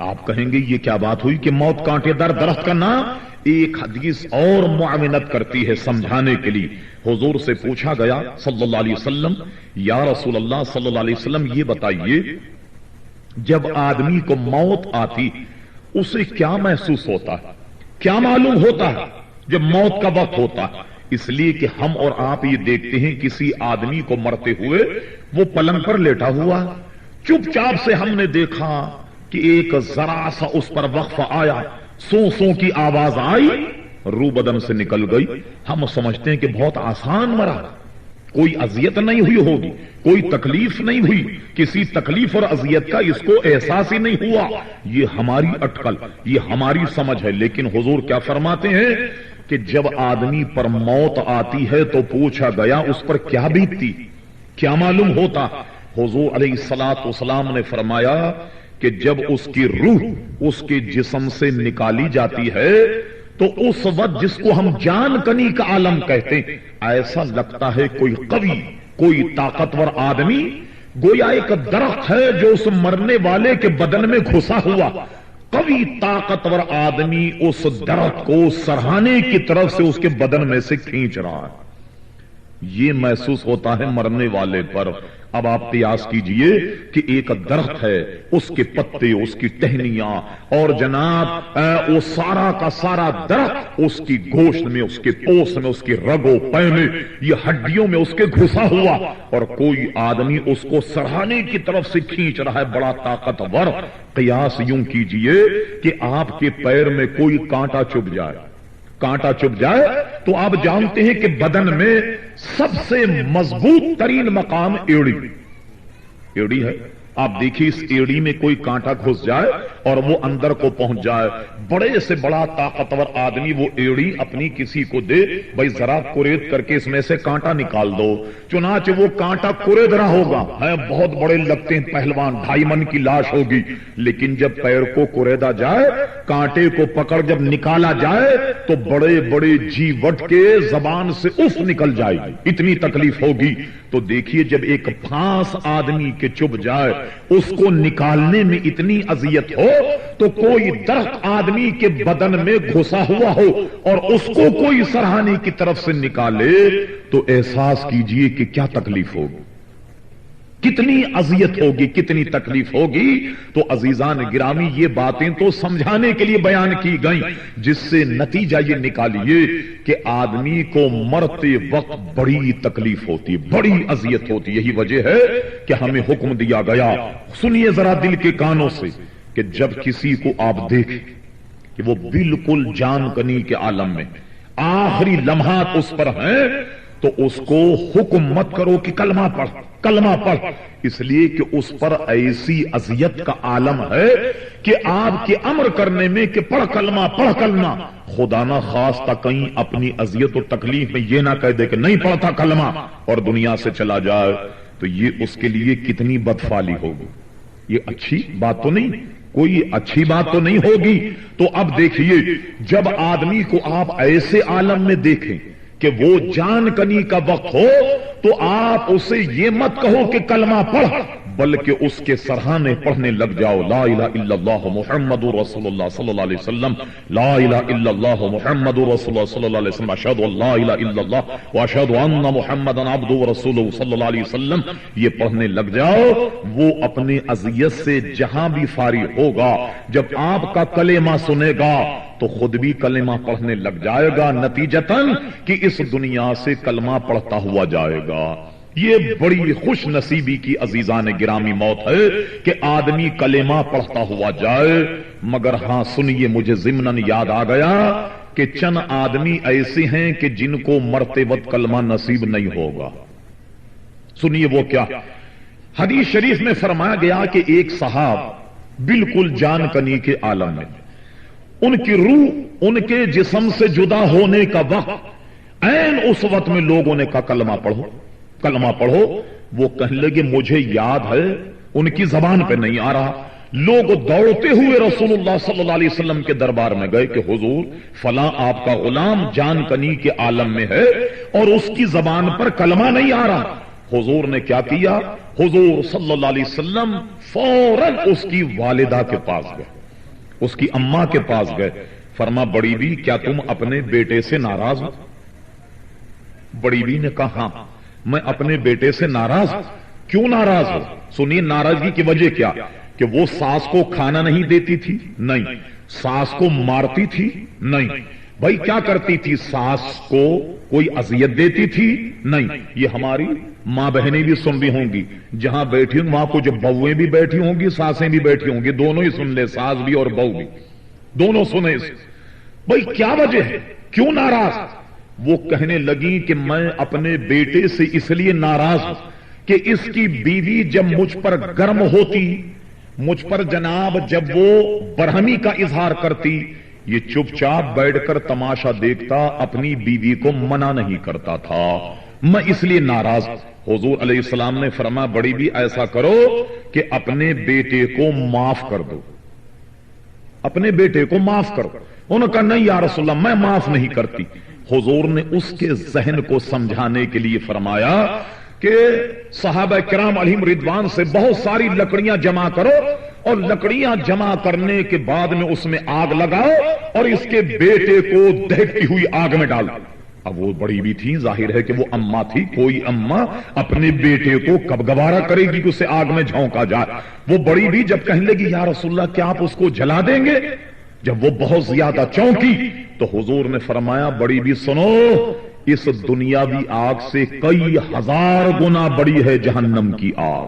آپ کہیں گے یہ کیا بات ہوئی کہ موت کانٹے دار درخت کا نام؟ ایک حدیث اور معاونت کرتی ہے سمجھانے کے لیے۔ حضور سے پوچھا گیا صلی اللہ علیہ وسلم، یا رسول اللہ صلی اللہ علیہ وسلم یہ بتائیے جب آدمی کو موت آتی اسے کیا محسوس ہوتا ہے، کیا معلوم ہوتا ہے جب موت کا وقت ہوتا ہے؟ اس لیے کہ ہم اور آپ یہ دیکھتے ہیں کسی آدمی کو مرتے ہوئے وہ پلنگ پر لیٹا ہوا، چپ چاپ سے ہم نے دیکھا کہ ایک ذرا سا اس پر وقفہ آیا، سو سو کی آواز آئی، روح بدن سے نکل گئی، ہم سمجھتے ہیں کہ بہت آسان مرا، کوئی اذیت نہیں ہوئی ہوگی، کوئی تکلیف نہیں ہوئی، کسی تکلیف اور اذیت کا اس کو احساس ہی نہیں ہوا۔ یہ ہماری اٹکل، یہ ہماری سمجھ ہے، لیکن حضور کیا فرماتے ہیں کہ جب آدمی پر موت آتی ہے تو پوچھا گیا اس پر کیا بیتتی، کیا معلوم ہوتا؟ حضور علیہ الصلوۃ والسلام نے فرمایا کہ جب اس کی روح اس کے جسم سے نکالی جاتی ہے تو اس وقت جس کو ہم جان کنی کا عالم کہتے ہیں، ایسا لگتا ہے کوئی قوی، کوئی طاقتور آدمی گویا ایک درخت ہے جو اس مرنے والے کے بدن میں گھسا ہوا، قوی طاقتور آدمی اس درخت کو سرہانے کی طرف سے اس کے بدن میں سے کھینچ رہا ہے، یہ محسوس ہوتا ہے مرنے والے پر۔ اب آپ قیاس کیجئے کہ ایک درخت ہے، اس کے پتے، اس کی ٹہنیاں اور جناب وہ سارا کا سارا درخت اس کی گوشت میں، اس کے پوست میں، اس کی رگوں پے میں، یہ ہڈیوں میں اس کے گھسا ہوا، اور کوئی آدمی اس کو سرہانے کی طرف سے کھینچ رہا ہے، بڑا طاقتور۔ قیاس یوں کیجئے کہ آپ کے پیر میں کوئی کانٹا چبھ جائے، کانٹا چبھ جائے تو آپ جانتے ہیں کہ بدن میں سب سے مضبوط ترین مقام ایڑی ہے، آپ دیکھیے اس ایڑی میں کوئی کانٹا گھس جائے اور وہ اندر کو پہنچ جائے، بڑے سے بڑا طاقتور آدمی وہ ایڑی اپنی کسی کو دے، بھائی ذرا کرید کر کے اس میں سے کانٹا نکال دو، چنانچہ وہ کانٹا کرید رہا ہوگا، ہے بہت بڑے لگتے ہیں پہلوان، 2.5 من کی لاش ہوگی، لیکن جب پیر کو کریدا جائے، کانٹے کو پکڑ جب نکالا جائے تو بڑے بڑے جی وٹ کے زبان سے اف نکل جائے گی، اتنی تکلیف ہوگی۔ تو دیکھیے جب ایک پھانس آدمی کے چبھ جائے، اس کو نکالنے میں اتنی اذیت ہو، تو کوئی درخت آدمی کے بدن میں گھسا ہوا ہو اور اس کو کوئی سرہانے کی طرف سے نکالے تو احساس کیجئے کہ کیا تکلیف ہوگی، کتنی اذیت ہوگی، کتنی تکلیف ہوگی۔ تو عزیزان گرامی یہ باتیں تو سمجھانے کے لیے بیان کی گئیں، جس سے نتیجہ یہ نکالیے کہ آدمی کو مرتے وقت بڑی تکلیف ہوتی، بڑی اذیت ہوتی۔ یہی وجہ ہے کہ ہمیں حکم دیا گیا، سنیے ذرا دل کے کانوں سے، کہ جب کسی کو آپ دیکھیں کہ وہ بالکل جان کنی کے عالم میں، آخری لمحات اس پر ہیں، تو اس کو حکم مت کرو کہ کلمہ پڑھ، کلمہ پڑھ، اس لیے کہ اس پر ایسی اذیت کا عالم ہے کہ آپ کے امر کرنے میں کہ پڑھ کلمہ، پڑھ کلمہ، خدا نہ خواستہ کہیں اپنی اذیت و تکلیف میں یہ نہ کہہ دے کہ نہیں پڑھتا کلمہ اور دنیا سے چلا جائے، تو یہ اس کے لیے کتنی بدفعلی ہوگی۔ یہ اچھی بات تو نہیں، کوئی اچھی بات تو نہیں ہوگی۔ تو اب دیکھیے جب آدمی کو آپ ایسے عالم میں دیکھیں کہ وہ جان کنی کا وقت ہو، تو آپ اسے یہ مت کہو کہ کلمہ پڑھ، بلکہ اس کے سرہانے پڑھنے لگ جاؤ، لا الہ الا اللہ محمد رسول اللہ صلی اللہ علیہ وسلم، لا الہ الا اللہ محمد رسول اللہ صلی اللہ علیہ وسلم، اشہد ان لا الہ الا اللہ واشہد ان محمدا عبدہ ورسولہ صلی اللہ علیہ وسلم، یہ پڑھنے لگ جاؤ۔ وہ اپنے اذیت سے جہاں بھی فارغ ہوگا، جب آپ کا کلمہ سنے گا تو خود بھی کلمہ پڑھنے لگ جائے گا، نتیجتاً کہ اس دنیا سے کلمہ پڑھتا ہوا جائے گا۔ یہ بڑی خوش نصیبی کی عزیزان گرامی موت ہے کہ آدمی کلمہ پڑھتا ہوا جائے۔ مگر ہاں سنیے، مجھے ضمناً یاد آ گیا کہ چند آدمی ایسے ہیں کہ جن کو مرتے وقت کلمہ نصیب نہیں ہوگا۔ سنیے وہ کیا، حدیث شریف میں فرمایا گیا کہ ایک صحاب بالکل جان کنی کے عالم میں، ان کی روح ان کے جسم سے جدا ہونے کا وقت، عین اس وقت میں لوگوں نے کہا کلمہ پڑھو، کلمہ پڑھو۔ وہ کہنے لگے مجھے یاد ہے، ان کی زبان پہ نہیں آ رہا۔ لوگ دوڑتے ہوئے رسول اللہ صلی اللہ علیہ وسلم کے دربار میں گئے کہ حضور فلاں آپ کا غلام جان کنی کے عالم میں ہے اور اس کی زبان پر کلمہ نہیں آ رہا۔ حضور نے کیا کیا؟ حضور صلی اللہ علیہ وسلم فوراً اس کی والدہ کے پاس گئے، اس کی اماں کے پاس گئے، فرما بڑی بی کیا تم اپنے بیٹے سے ناراض ہو؟ بڑی بی نے کہا ہاں میں اپنے بیٹے سے ناراض ہوں۔ کیوں ناراض ہو؟ سنیے ناراضگی کی وجہ کیا، کہ وہ ساس کو کھانا نہیں دیتی تھی؟ نہیں۔ ساس کو مارتی تھی؟ نہیں۔ بھائی کیا کرتی تھی؟ ساس کو کوئی اذیت دیتی تھی؟ نہیں۔ یہ ہماری ماں بہنیں بھی سن رہی ہوں گی، جہاں بیٹھی ہوں وہاں کو جو بہویں بھی بیٹھی ہوں گی، ساسیں بھی بیٹھی ہوں گی، دونوں ہی سن لے، ساس بھی اور بہو بھی، دونوں سنیں۔ بھائی کیا وجہ ہے، کیوں ناراض؟ وہ کہنے لگی کہ میں اپنے بیٹے سے اس لیے ناراض ہوں کہ اس کی بیوی جب مجھ پر گرم ہوتی، مجھ پر جناب جب وہ برہمی کا اظہار کرتی، یہ چپ چاپ بیٹھ کر تماشا دیکھتا، اپنی بیوی کو منع نہیں کرتا تھا، میں اس لیے ناراض۔ حضور علیہ السلام نے فرمایا بڑی بھی ایسا کرو کہ اپنے بیٹے کو معاف کر دو، اپنے بیٹے کو معاف کرو۔ انہوں نے کہا نہیں یا رسول اللہ میں معاف نہیں کرتی۔ حضور نے اس کے ذہن کو سمجھانے کے لیے فرمایا کہ صحابہ کرام علیہم رضوان سے بہت ساری لکڑیاں جمع کرو اور لکڑیاں جمع کرنے کے بعد میں اس میں آگ لگاؤ اور اس کے بیٹے کو دہتی ہوئی آگ میں ڈال۔ اب وہ بڑی بھی تھی، ظاہر ہے کہ وہ اماں تھی، کوئی اماں اپنے بیٹے کو کب گوارا کرے گی کہ اسے آگ میں جھونکا جائے۔ وہ بڑی بھی جب کہنے لگی یا رسول اللہ کیا آپ اس کو جلا دیں گے، جب وہ بہت زیادہ چونکی تو حضور نے فرمایا بڑی بھی سنو، اس دنیاوی آگ سے کئی ہزار گنا بڑی ہے جہنم کی آگ،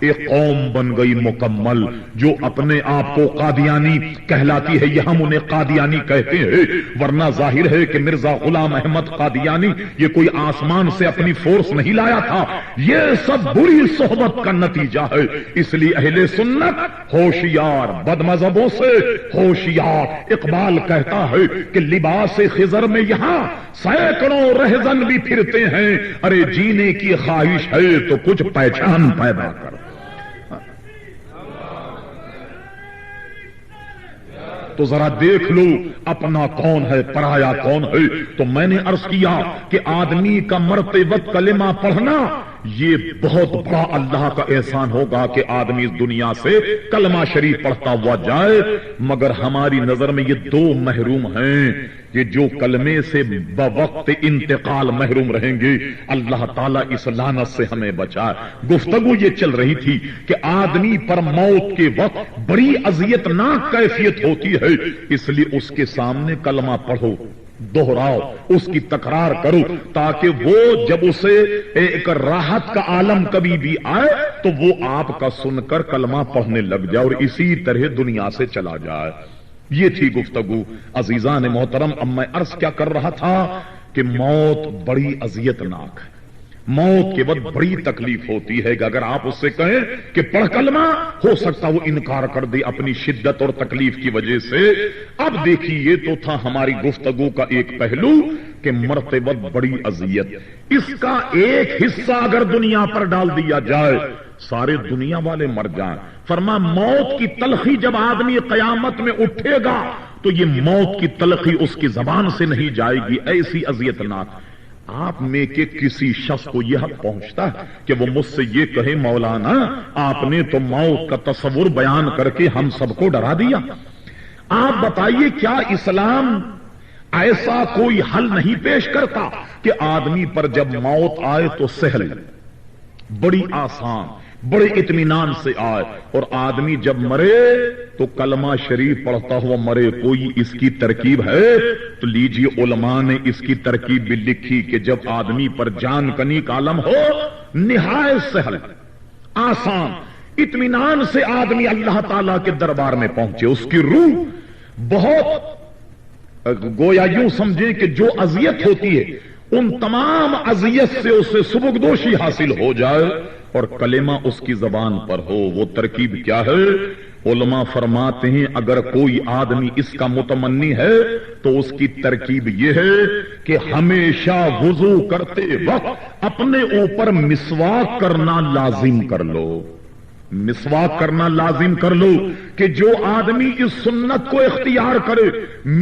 ایک قوم بن گئی مکمل جو اپنے آپ کو قادیانی کہلاتی ہے. یہ ہم انہیں قادیانی کہتے ہیں, ورنہ ظاہر ہے کہ مرزا غلام احمد قادیانی یہ کوئی آسمان سے اپنی فورس نہیں لایا تھا, یہ سب بری صحبت کا نتیجہ ہے. اس لیے اہل سنت ہوشیار, بد مذہبوں سے ہوشیار. اقبال کہتا ہے کہ لباس خضر میں یہاں سینکڑوں رہزن بھی پھرتے ہیں, ارے جینے کی خواہش ہے تو کچھ پہچان پیدا کر. تو ذرا دیکھ لو اپنا کون ہے, پرایا کون ہے. تو میں نے عرض کیا کہ آدمی کا مرتے وقت کلمہ پڑھنا یہ بہت بڑا اللہ کا احسان ہوگا کہ آدمی اس دنیا سے کلمہ شریف پڑھتا ہوا جائے. مگر ہماری نظر میں یہ دو محروم ہیں کہ جو کلمے سے بوقت انتقال محروم رہیں گے. اللہ تعالیٰ اس لعنت سے ہمیں بچائے. گفتگو یہ چل رہی تھی کہ آدمی پر موت کے وقت بڑی اذیت ناک کیفیت ہوتی ہے, اس لیے اس کے سامنے کلمہ پڑھو, دوہراؤ, اس کی تکرار کرو, تاکہ وہ جب اسے ایک راحت کا عالم کبھی بھی آئے تو وہ آپ کا سن کر کلمہ پڑھنے لگ جائے اور اسی طرح دنیا سے چلا جائے. یہ تھی گفتگو. عزیزان محترم, اب میں عرض کیا کر رہا تھا کہ موت بڑی اذیت ناک ہے. موت کے وقت بڑی تکلیف ہوتی ہے کہ اگر آپ اس سے کہیں کہ پڑھ کلمہ, ہو سکتا وہ انکار کر دے اپنی شدت اور تکلیف کی وجہ سے. اب دیکھیے یہ تو تھا ہماری گفتگو کا ایک پہلو کہ مرتے وقت بڑی اذیت. اس کا ایک حصہ اگر دنیا پر ڈال دیا جائے سارے دنیا والے مر جائیں. فرما موت کی تلخی جب آدمی قیامت میں اٹھے گا تو یہ موت کی تلخی اس کی زبان سے نہیں جائے گی, ایسی اذیت ناک. آپ میں کے کسی شخص کو یہ حق پہنچتا ہے کہ وہ مجھ سے یہ کہے مولانا آپ نے تو موت کا تصور بیان کر کے ہم سب کو ڈرا دیا. آپ بتائیے کیا اسلام ایسا کوئی حل نہیں پیش کرتا کہ آدمی پر جب موت آئے تو سہل, بڑی آسان, بڑے اطمینان سے آئے, اور آدمی جب مرے تو کلمہ شریف پڑھتا ہوا مرے. کوئی اس کی ترکیب ہے تو لیجیے, علماء نے اس کی ترکیب بھی لکھی کہ جب آدمی پر جان کنی کا عالم ہو, نہایت سہل, آسان, اطمینان سے آدمی اللہ تعالی کے دربار میں پہنچے. اس کی روح بہت گویا یوں سمجھیں کہ جو اذیت ہوتی ہے ان تمام اذیت سے اسے سبکدوشی حاصل ہو جائے اور کلمہ اس کی زبان پر ہو. وہ ترکیب کیا ہے؟ علماء فرماتے ہیں اگر کوئی آدمی اس کا متمنی ہے تو اس کی ترکیب یہ ہے کہ ہمیشہ وضو کرتے وقت اپنے اوپر مسواک کرنا لازم کر لو. مسواک کرنا لازم کر لو کہ جو آدمی اس سنت کو اختیار کرے,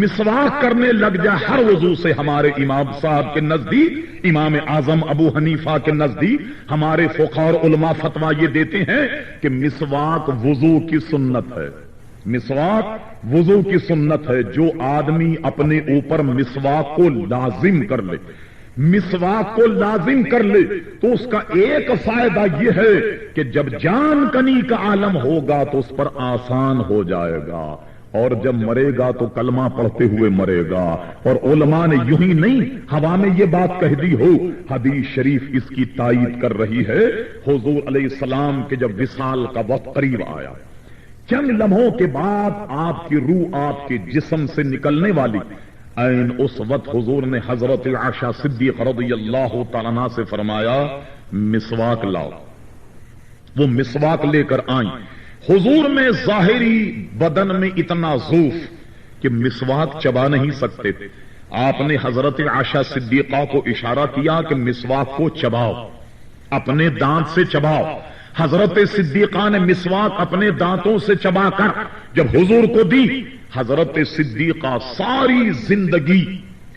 مسواک کرنے لگ جائے ہر وضو سے. ہمارے امام صاحب کے نزدیک, امام اعظم ابو حنیفہ کے نزدیک, ہمارے فقہاء اور علماء فتویٰ یہ دیتے ہیں کہ مسواک وضو کی سنت ہے. مسواک وضو کی سنت ہے. جو آدمی اپنے اوپر مسواک کو لازم کر لے, مسواک کو لازم کر لے, تو اس کا ایک فائدہ یہ ہے کہ جب جان کنی کا عالم ہوگا تو اس پر آسان ہو جائے گا, اور جب مرے گا تو کلمہ پڑھتے ہوئے مرے گا. اور علماء نے یوں ہی نہیں ہوا میں یہ بات کہہ دی ہو, حدیث شریف اس کی تائید کر رہی ہے. حضور علیہ السلام کے جب وصال کا وقت قریب آیا, چند لمحوں کے بعد آپ کی روح آپ کے جسم سے نکلنے والی, این اس وقت حضور نے حضرت عائشہ صدیق رضی اللہ تعالیٰ عنہا سے فرمایا مسواک لاؤ. وہ مسواک لے کر آئیں. حضور میں ظاہری بدن میں اتنا ضعف کہ مسواک چبا نہیں سکتے تھے. آپ نے حضرت عائشہ صدیقہ کو اشارہ کیا کہ مسواک کو چباؤ, اپنے دانت سے چباؤ. حضرت صدیقہ نے مسواک اپنے دانتوں سے چبا کر جب حضور کو دی, حضرت صدیقہ ساری زندگی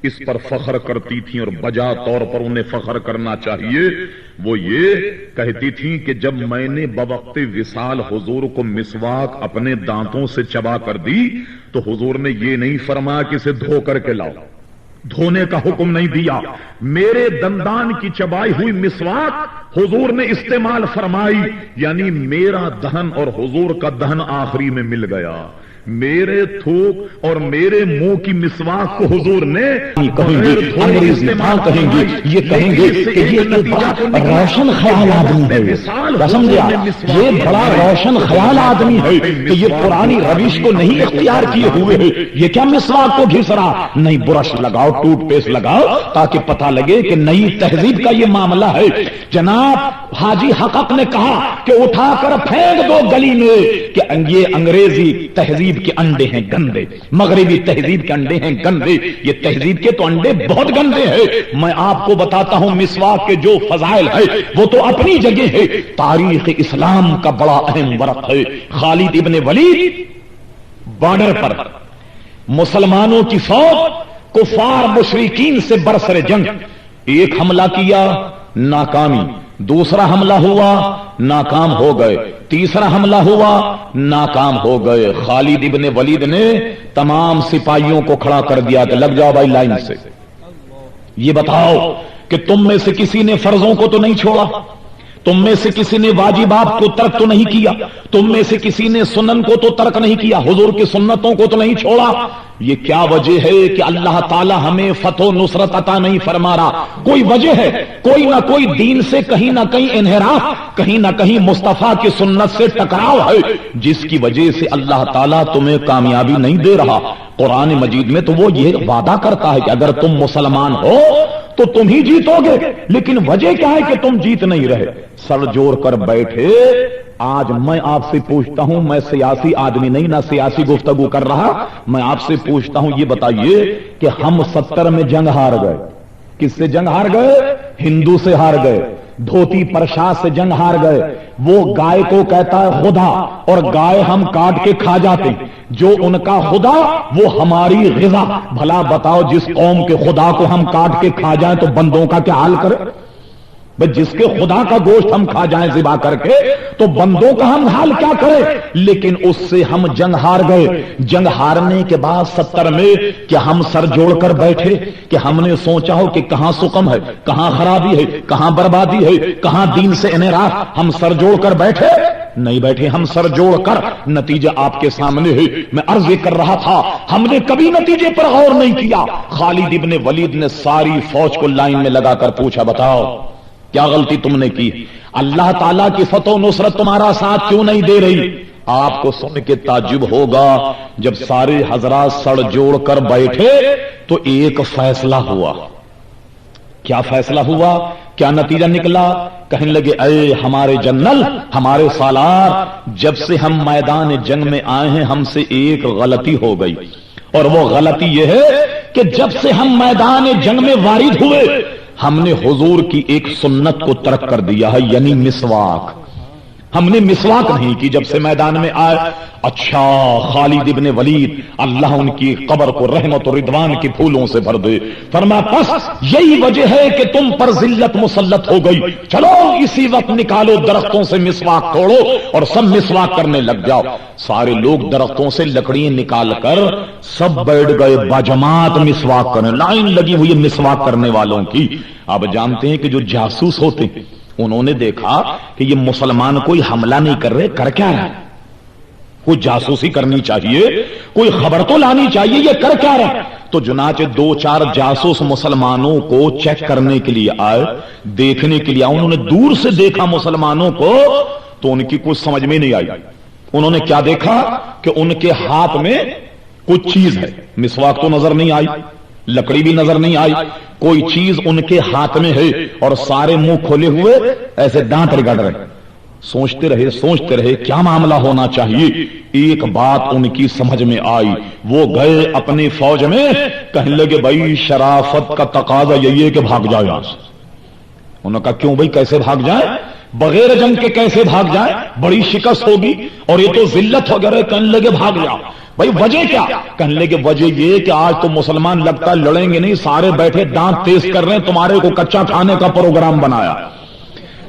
اس پر فخر کرتی تھیں اور بجا طور پر انہیں فخر کرنا چاہیے. وہ یہ کہتی تھیں کہ جب میں نے بوقت وصال حضور کو مسواک اپنے دانتوں سے چبا کر دی تو حضور نے یہ نہیں فرمایا کہ اسے دھو کر کے لاؤ, دھونے کا حکم نہیں دیا. میرے دندان کی چبائی ہوئی مسواک حضور نے استعمال فرمائی, یعنی میرا دہن اور حضور کا دہن آخری میں مل گیا. میرے تھوک اور میرے منہ کی مسواک کو حضور نے کہیں گے انگریزی ہاں کہیں گے، یہ کہیں گے کہ یہ بڑا روشن خیال آدمی ہے، سمجھا، یہ بڑا روشن خیال آدمی ہے کہ یہ پرانی روش کو نہیں اختیار کیے ہوئے ہے، یہ کیا مسواک کو گھس رہا، نہیں برش لگاؤ، ٹوتھ پیسٹ لگاؤ تاکہ پتہ لگے کہ نئی تہذیب کا یہ معاملہ ہے۔ جناب حاجی حقق نے کہا کہ اٹھا کر پھینک دو گلی میں کہ یہ انگریزی تہذیب کے انڈے ہیں گندے، مغربی تہذیب کے انڈے ہیں گندے، یہ تہذیب کے تو انڈے بہت گندے ہیں۔ میں آپ کو بتاتا ہوں مسواک کے جو فضائل ہے وہ تو اپنی جگہ ہے، تاریخ اسلام کا بڑا اہم ورق ہے۔ خالد ابن ولید بارڈر پر مسلمانوں کی فوج کفار مشرکین سے برسر جنگ، ایک حملہ کیا ناکامی، دوسرا حملہ ہوا ناکام ہو گئے، تیسرا حملہ ہوا ناکام ہو گئے۔ خالد ابن ولید نے تمام سپاہیوں کو کھڑا کر دیا کہ لگ جاؤ بھائی لائن سے، یہ بتاؤ کہ تم میں سے کسی نے فرضوں کو تو نہیں چھوڑا، تم میں سے کسی نے واجبات کو ترک تو نہیں کیا، تم میں سے کسی نے سنن کو تو ترک نہیں کیا، حضور کی سنتوں کو تو نہیں چھوڑا۔ یہ کیا وجہ ہے کہ اللہ تعالی ہمیں فتح و نصرت عطا نہیں فرما رہا؟ کوئی وجہ ہے، کوئی نہ کوئی دین سے کہیں نہ کہیں انحراف، کہیں نہ کہیں مصطفیٰ کی سنت سے ٹکراؤ ہے، جس کی وجہ سے اللہ تعالیٰ تمہیں کامیابی نہیں دے رہا۔ قرآن مجید میں تو وہ یہ وعدہ کرتا ہے کہ اگر تم مسلمان ہو تو تم ہی جیتو گے، لیکن وجہ کیا ہے کہ تم جیت نہیں رہے؟ سر جوڑ کر بیٹھے۔ آج میں آپ سے پوچھتا ہوں، میں سیاسی آدمی نہیں، نہ سیاسی گفتگو کر رہا، میں آپ سے پوچھتا ہوں یہ بتائیے کہ ہم 70 میں جنگ ہار گئے، کس سے جنگ ہار گئے؟ ہندو سے ہار گئے، دھوتی پرشاد سے جنگ ہار گئے۔ وہ گائے کو کہتا ہے خدا، اور گائے ہم کاٹ کے کھا جاتے ہیں، جو ان کا خدا وہ ہماری غذا۔ بھلا بتاؤ جس قوم کے خدا کو ہم کاٹ کے کھا جائیں تو بندوں کا کیا حال کرے؟ بھئی جس کے خدا کا گوشت ہم کھا جائیں ذبح کر کے تو بندوں کا ہم حال کیا کرے؟ لیکن اس سے ہم جنگ ہار گئے۔ جنگ ہارنے کے بعد 70 میں کہ ہم سر جوڑ کر بیٹھے کہ ہم نے سوچا ہو کہ کہاں سقم ہے، کہاں خرابی ہے، کہاں بربادی ہے، کہاں دین سے انحراف؟ ہم سر جوڑ کر بیٹھے نہیں بیٹھے، ہم سر جوڑ کر نتیجہ آپ کے سامنے ہے۔ میں عرض کر رہا تھا ہم نے کبھی نتیجے پر غور نہیں کیا۔ خالد ابن ولید نے ساری فوج کو لائن میں لگا کر پوچھا بتاؤ کیا غلطی تم نے کی؟ اللہ تعالیٰ کی فتح و نصرت تمہارا ساتھ کیوں نہیں دے رہی؟ آپ کو سن کے تعجب ہوگا، جب سارے حضرات سر جوڑ کر بیٹھے تو ایک فیصلہ ہوا۔ کیا فیصلہ ہوا؟ کیا نتیجہ نکلا؟ کہنے لگے اے ہمارے جنرل، ہمارے سالار، جب سے ہم میدان جنگ میں آئے ہیں ہم سے ایک غلطی ہو گئی، اور وہ غلطی یہ ہے کہ جب سے ہم میدان جنگ میں وارد ہوئے ہم نے حضور کی ایک سنت کو ترک کر دیا ہے، یعنی مسواک۔ ہم نے مسواک نہیں کی جب سے میدان میں آئے۔ اچھا خالد ابن ولید، اللہ ان کی قبر کو رحمت و رضوان کی پھولوں سے بھر دے، فرما پس یہی وجہ ہے کہ تم پر ذلت مسلط ہو گئی، چلو اسی وقت نکالو درختوں سے مسواک توڑو اور سب مسواک کرنے لگ جاؤ۔ سارے لوگ درختوں سے لکڑیاں نکال کر سب بیٹھ گئے باجماعت مسواک کرنے، لائن لگی ہوئی مسواک کرنے والوں کی۔ اب جانتے ہیں کہ جو جاسوس ہوتے ہیں انہوں نے دیکھا کہ یہ مسلمان کوئی حملہ نہیں کر رہے، کر کیا رہے؟ کوئی جاسوسی کرنی چاہیے، کوئی خبر تو لانی چاہیے، یہ کر کیا رہے؟ تو چنانچہ 2-4 جاسوس مسلمانوں کو چیک کرنے کے لیے آئے، دیکھنے کے لیے آئے۔ انہوں نے دور سے دیکھا مسلمانوں کو تو ان کی کچھ سمجھ میں نہیں آئی۔ انہوں نے کیا دیکھا کہ ان کے ہاتھ میں کچھ چیز ہے، مسواک تو نظر نہیں آئی، لکڑی بھی نظر نہیں آئی، کوئی چیز ان کے ہاتھ میں ہے، اور سارے منہ کھولے ہوئے ایسے دانت رگڑ رہے۔ سوچتے رہے کیا معاملہ ہونا چاہیے۔ ایک بات ان کی سمجھ میں آئی، وہ گئے اپنی فوج میں، کہنے لگے بھائی شرافت کا تقاضا یہی ہے کہ بھاگ جاؤ یہاں سے۔ انہوں نے کہا کیوں بھائی، کیسے بھاگ جائیں؟ بغیر جنگ کے کیسے بھاگ جائیں؟ بڑی شکست ہوگی اور یہ تو ذلت وغیرہ۔ کہنے لگے بھاگ جاؤ۔ بھائی وجہ کیا؟ کہنے لگے وجہ یہ کہ آج تو مسلمان لگتا لڑیں گے نہیں، سارے بیٹھے دانت تیز کر رہے ہیں، تمہارے کو کچا کھانے کا پروگرام بنایا۔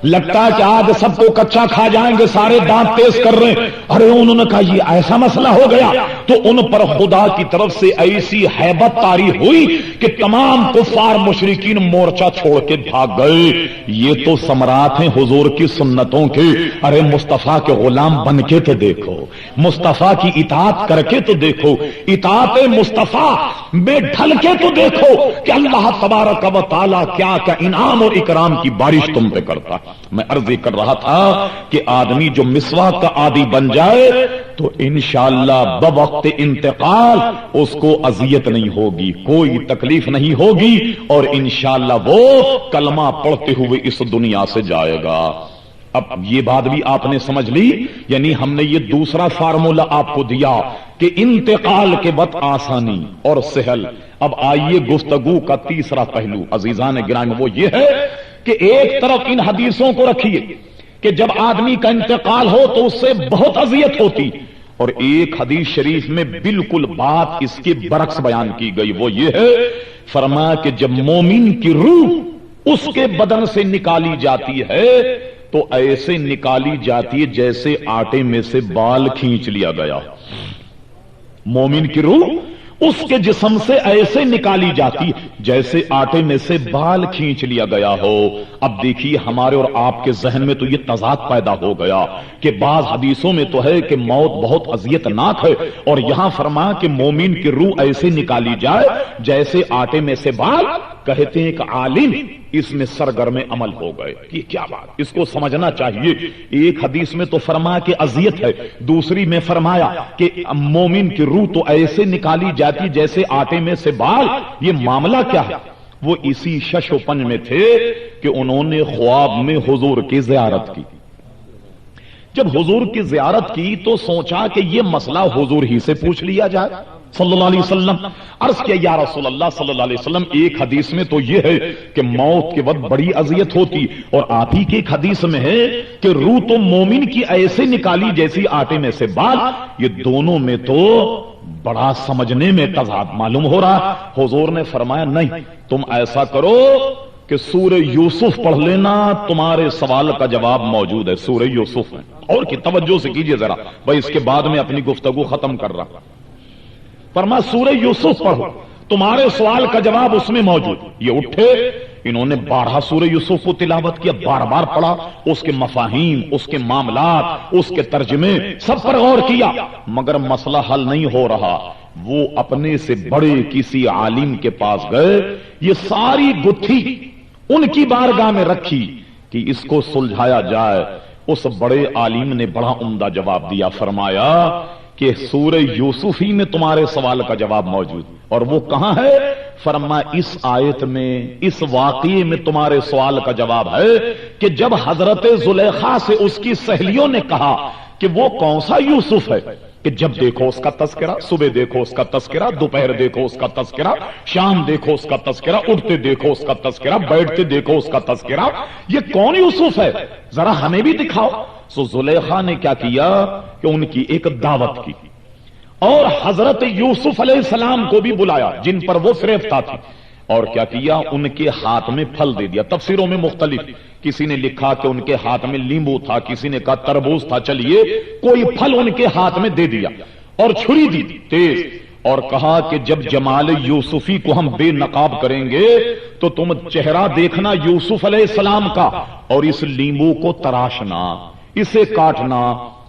لگتا ہے کہ آج سب کو کچا کھا جائیں گے، سارے دانت تیز کر رہے ہیں۔ ارے انہوں نے کہا یہ ایسا مسئلہ ہو گیا، تو ان پر خدا کی طرف سے ایسی ہیبت طاری ہوئی کہ تمام کفار مشرکین مورچہ چھوڑ کے بھاگ گئے۔ یہ تو ثمرات ہیں حضور کی سنتوں کے۔ ارے مصطفیٰ کے غلام بن کے تو دیکھو، مصطفیٰ کی اطاعت کر کے تو دیکھو، اطاعت مصطفیٰ میں ڈھل کے تو دیکھو کہ اللہ تبارک و تعالی کیا کیا انعام اور اکرام کی بارش تم پہ کرتا۔ میں عرض کر رہا تھا کہ آدمی جو مسواک کا عادی بن جائے تو انشاءاللہ بوقت انتقال اس کو اذیت نہیں ہوگی، کوئی تکلیف نہیں ہوگی، اور انشاءاللہ وہ کلمہ پڑھتے ہوئے اس دنیا سے جائے گا۔ اب یہ بات بھی آپ نے سمجھ لی، یعنی ہم نے یہ دوسرا فارمولہ آپ کو دیا کہ انتقال کے وقت آسانی اور سہل۔ اب آئیے گفتگو کا تیسرا پہلو عزیزان گرامی، وہ یہ ہے کہ ایک طرف ان حدیثوں کو رکھیے کہ جب آدمی کا انتقال ہو تو اس سے بہت اذیت ہوتی، اور ایک حدیث شریف میں بالکل بات اس کے برعکس بیان کی گئی، وہ یہ ہے فرمایا کہ جب مومن کی روح اس کے بدن سے نکالی جاتی ہے تو ایسے نکالی جاتی ہے جیسے آٹے میں سے بال کھینچ لیا گیا۔ مومن کی روح اس کے جسم سے ایسے نکالی جاتی جیسے آٹے میں سے بال کھینچ لیا گیا ہو۔ اب دیکھیے ہمارے اور آپ کے ذہن میں تو یہ تضاد پیدا ہو گیا کہ بعض حدیثوں میں تو ہے کہ موت بہت اذیت ناک ہے، اور یہاں فرمایا کہ مومن کی روح ایسے نکالی جائے جیسے آٹے میں سے بال۔ کہتے ہیں کہ عالم اس میں سرگرم عمل ہو گئے۔ یہ کیا بات، اس کو سمجھنا چاہیے۔ ایک حدیث میں تو فرمایا کہ اذیت ہے، دوسری میں فرمایا کہ مومن کی روح تو ایسے نکالی جاتی جیسے آٹے میں سے بال۔ یہ معاملہ کیا ہے؟ وہ اسی شش و پنج میں تھے کہ انہوں نے خواب میں حضور کی زیارت کی۔ جب حضور کی زیارت کی تو سوچا کہ یہ مسئلہ حضور ہی سے پوچھ لیا جائے صلی اللہ علیہ وسلم۔ عرض کیا یا رسول اللہ صلی اللہ علیہ وسلم، ایک حدیث میں تو یہ ہے کہ موت کے وقت بڑی اذیت ہوتی، اور آپ ہی کی ایک حدیث میں ہے کہ روح تو مومن کی ایسے نکالی جیسی آٹے میں سے بال۔ یہ دونوں میں تو بڑا سمجھنے میں تضاد معلوم ہو رہا۔ حضور نے فرمایا نہیں، تم ایسا کرو کہ سورہ یوسف پڑھ لینا، تمہارے سوال کا جواب موجود ہے سورہ یوسف میں۔ اور کی توجہ سے کیجئے ذرا بھائی، اس کے بعد میں اپنی گفتگو ختم کر رہا۔ فرمایا سورہ یوسف پڑھو، تمہارے سوال کا جواب اس میں موجود۔ یہ اٹھے، انہوں نے 12 سورہ یوسف کو تلاوت کیا، بار بار پڑھا، اس کے مفاہیم، اس کے معاملات، اس کے ترجمے سب پر غور کیا، مگر مسئلہ حل نہیں ہو رہا۔ وہ اپنے سے بڑے کسی عالم کے پاس گئے، یہ ساری گتھی ان کی بارگاہ میں رکھی کہ اس کو سلجھایا جائے۔ اس بڑے عالم نے بڑا عمدہ جواب دیا، فرمایا کہ سورہ یوسف ہی میں تمہارے سوال کا جواب موجود، اور وہ کہاں ہے؟ فرمایا اس آیت میں، اس واقعے میں تمہارے سوال کا جواب ہے کہ جب حضرت زلیخا سے اس کی سہیلیوں نے کہا کہ وہ کون سا یوسف ہے، کہ جب دیکھو اس کا تذکرہ، صبح دیکھو اس کا تذکرہ، دوپہر دیکھو اس کا تذکرہ، شام دیکھو اس کا تذکرہ، اٹھتے دیکھو اس کا تذکرہ، بیٹھتے دیکھو اس کا تذکرہ، یہ کون یوسف ہے؟ ذرا ہمیں بھی دکھاؤ۔ سو زلیخا نے کیا کیا کہ ان کی ایک دعوت کی، اور حضرت یوسف علیہ السلام کو بھی بلایا جن پر وہ فریفتہ تھی، اور کیا کیا، ان کے ہاتھ میں پھل دے دیا۔ تفسیروں میں مختلف، کسی نے لکھا کہ ان کے ہاتھ میں لیمبو تھا، کسی نے کہا تربوز تھا، چلیے کوئی پھل ان کے ہاتھ میں دے دیا، اور چھری دی تیز، اور کہا کہ جب جمال یوسفی کو ہم بے نقاب کریں گے تو تم چہرہ دیکھنا یوسف علیہ السلام کا، اور اس لیمبو کو تراشنا، اسے کاٹنا۔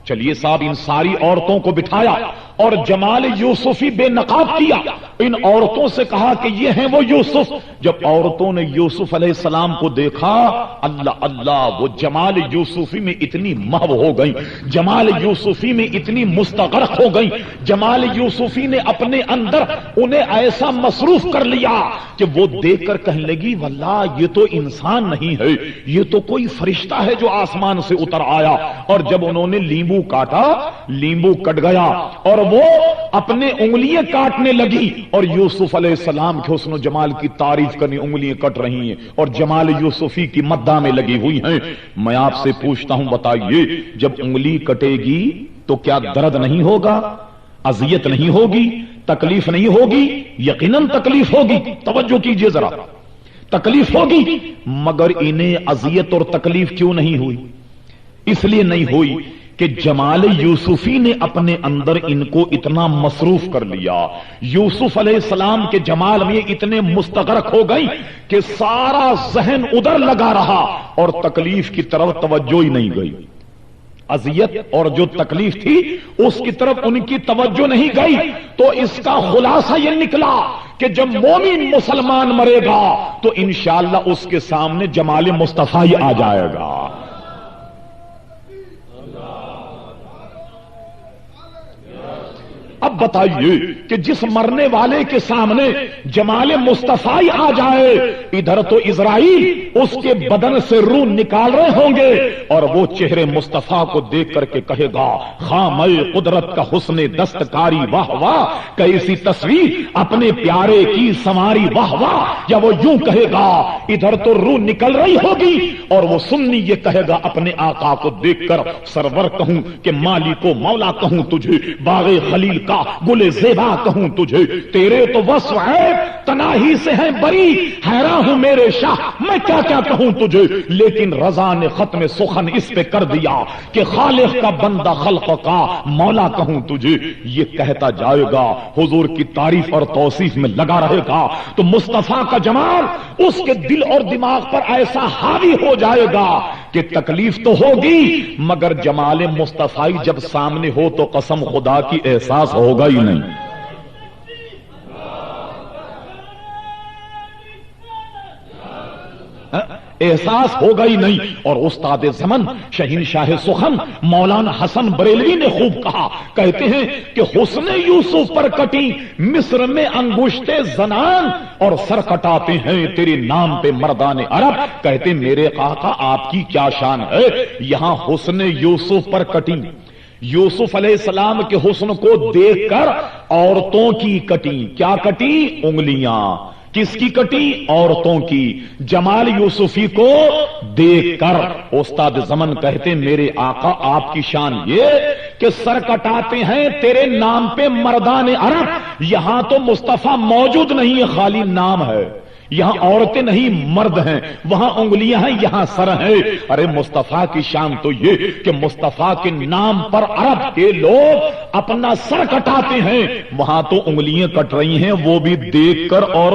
چلیے صاحب، ان ساری عورتوں کو بٹھایا اور جمال یوسفی بے نقاب کیا، ان عورتوں سے کہا کہ یہ ہیں وہ یوسف۔ جب عورتوں نے یوسف علیہ السلام کو دیکھا، اللہ اللہ، وہ جمال یوسفی میں اتنی محو ہو گئی، جمال یوسفی میں اتنی مستغرق ہو گئی، جمال یوسفی نے اپنے اندر انہیں ایسا مصروف کر لیا کہ وہ دیکھ کر کہنے لگی واللہ یہ تو انسان نہیں ہے، یہ تو کوئی فرشتہ ہے جو آسمان سے اتر آیا۔ اور جب انہوں نے لیمبو کاٹا، لیمبو کٹ گیا، اور وہ اپنے انگلیاں کاٹنے لگی، اور یوسف علیہ السلام کے حسن و جمال کی تعریف کرنی، انگلیاں کٹ رہی ہیں اور جمال یوسفی کی مداح میں لگی ہوئی ہیں۔ میں آپ سے پوچھتا ہوں، بتائیے جب انگلی کٹے گی تو کیا درد نہیں ہوگا، اذیت نہیں ہوگی، تکلیف نہیں ہوگی؟ یقیناً تکلیف ہوگی۔ توجہ کیجئے ذرا، تکلیف ہوگی، مگر انہیں اذیت اور تکلیف کیوں نہیں ہوئی؟ اس لیے نہیں ہوئی کہ جمال یوسفی نے اپنے اندر ان کو اتنا مصروف کر لیا، یوسف علیہ السلام کے جمال میں اتنے مستغرق ہو گئی کہ سارا ذہن ادھر لگا رہا اور تکلیف کی طرف توجہ ہی نہیں گئی، اذیت اور جو تکلیف تھی اس کی طرف ان کی توجہ نہیں گئی۔ تو اس کا خلاصہ یہ نکلا کہ جب مومن مسلمان مرے گا تو انشاءاللہ اس کے سامنے جمال مصطفی آ جائے گا۔ اب بتائیے کہ جس مرنے والے کے سامنے جمال مصطفی آ جائے، ادھر تو اسرائیل اس کے بدن سے روح نکال رہے ہوں گے اور وہ چہرے مصطفیٰ کو دیکھ کر کے کہے گا خامہ قدرت کا حسن دستکاری واہ واہ، کیسی تصویر اپنے پیارے کی سنواری واہ واہ، یا وہ یوں کہے گا، ادھر تو روح نکل رہی ہوگی اور وہ سنی یہ کہے گا اپنے آقا کو دیکھ کر سرور کہوں کہ مالک و مولا کہوں تجھے، باغ خلیل کا گل زیبا کہوں تجھے، تیرے تو وصف ہے تناہی سے ہیں بری، حیران ہوں میرے شاہ میں کیا کیا کہوں تجھے، لیکن رضا نے ختم سخن اس پہ کر دیا کہ خالق کا بندہ خلق کا مولا کہوں تجھے۔ یہ کہتا جائے گا، حضور کی تعریف اور توصیف میں لگا رہے گا، تو مصطفیٰ کا جمال اس کے دل اور دماغ پر ایسا حاوی ہو جائے گا کہ تکلیف تو ہوگی مگر جمال مصطفی جب سامنے ہو تو قسم خدا کی احساس ہوگا ہی نہیں۔ احساس ہوگا ہی نہیں۔ اور استاد زمن شہنشاہ سخن مولانا حسن بریلوی نے خوب کہا، کہتے ہیں کہ حسن یوسف پر کٹی مصر میں انگشتے زنان اور سر کٹاتے ہیں تیرے نام پہ مردان عرب، کہتے میرے آقا آپ کی کیا شان ہے، یہاں حسن یوسف پر کٹی، یوسف علیہ السلام کے حسن کو دیکھ کر عورتوں کی کٹی، کیا کٹی؟ انگلیاں۔ کس کی کٹی؟ عورتوں کی۔ جمال یوسفی کو دیکھ کر استاد زمن کہتے میرے آقا آپ کی شان یہ کہ سر کٹاتے ہیں تیرے نام پہ مردان عرب، یہاں تو مصطفیٰ موجود نہیں ہے، خالی نام ہے، یہاں عورتیں نہیں مرد ہیں، وہاں انگلیاں ہیں یہاں سر ہے۔ ارے مصطفیٰ کی شان تو یہ کہ مصطفیٰ کے نام پر عرب کے لوگ اپنا سر کٹاتے ہیں، وہاں تو انگلیاں کٹ رہی ہیں وہ بھی دیکھ کر، اور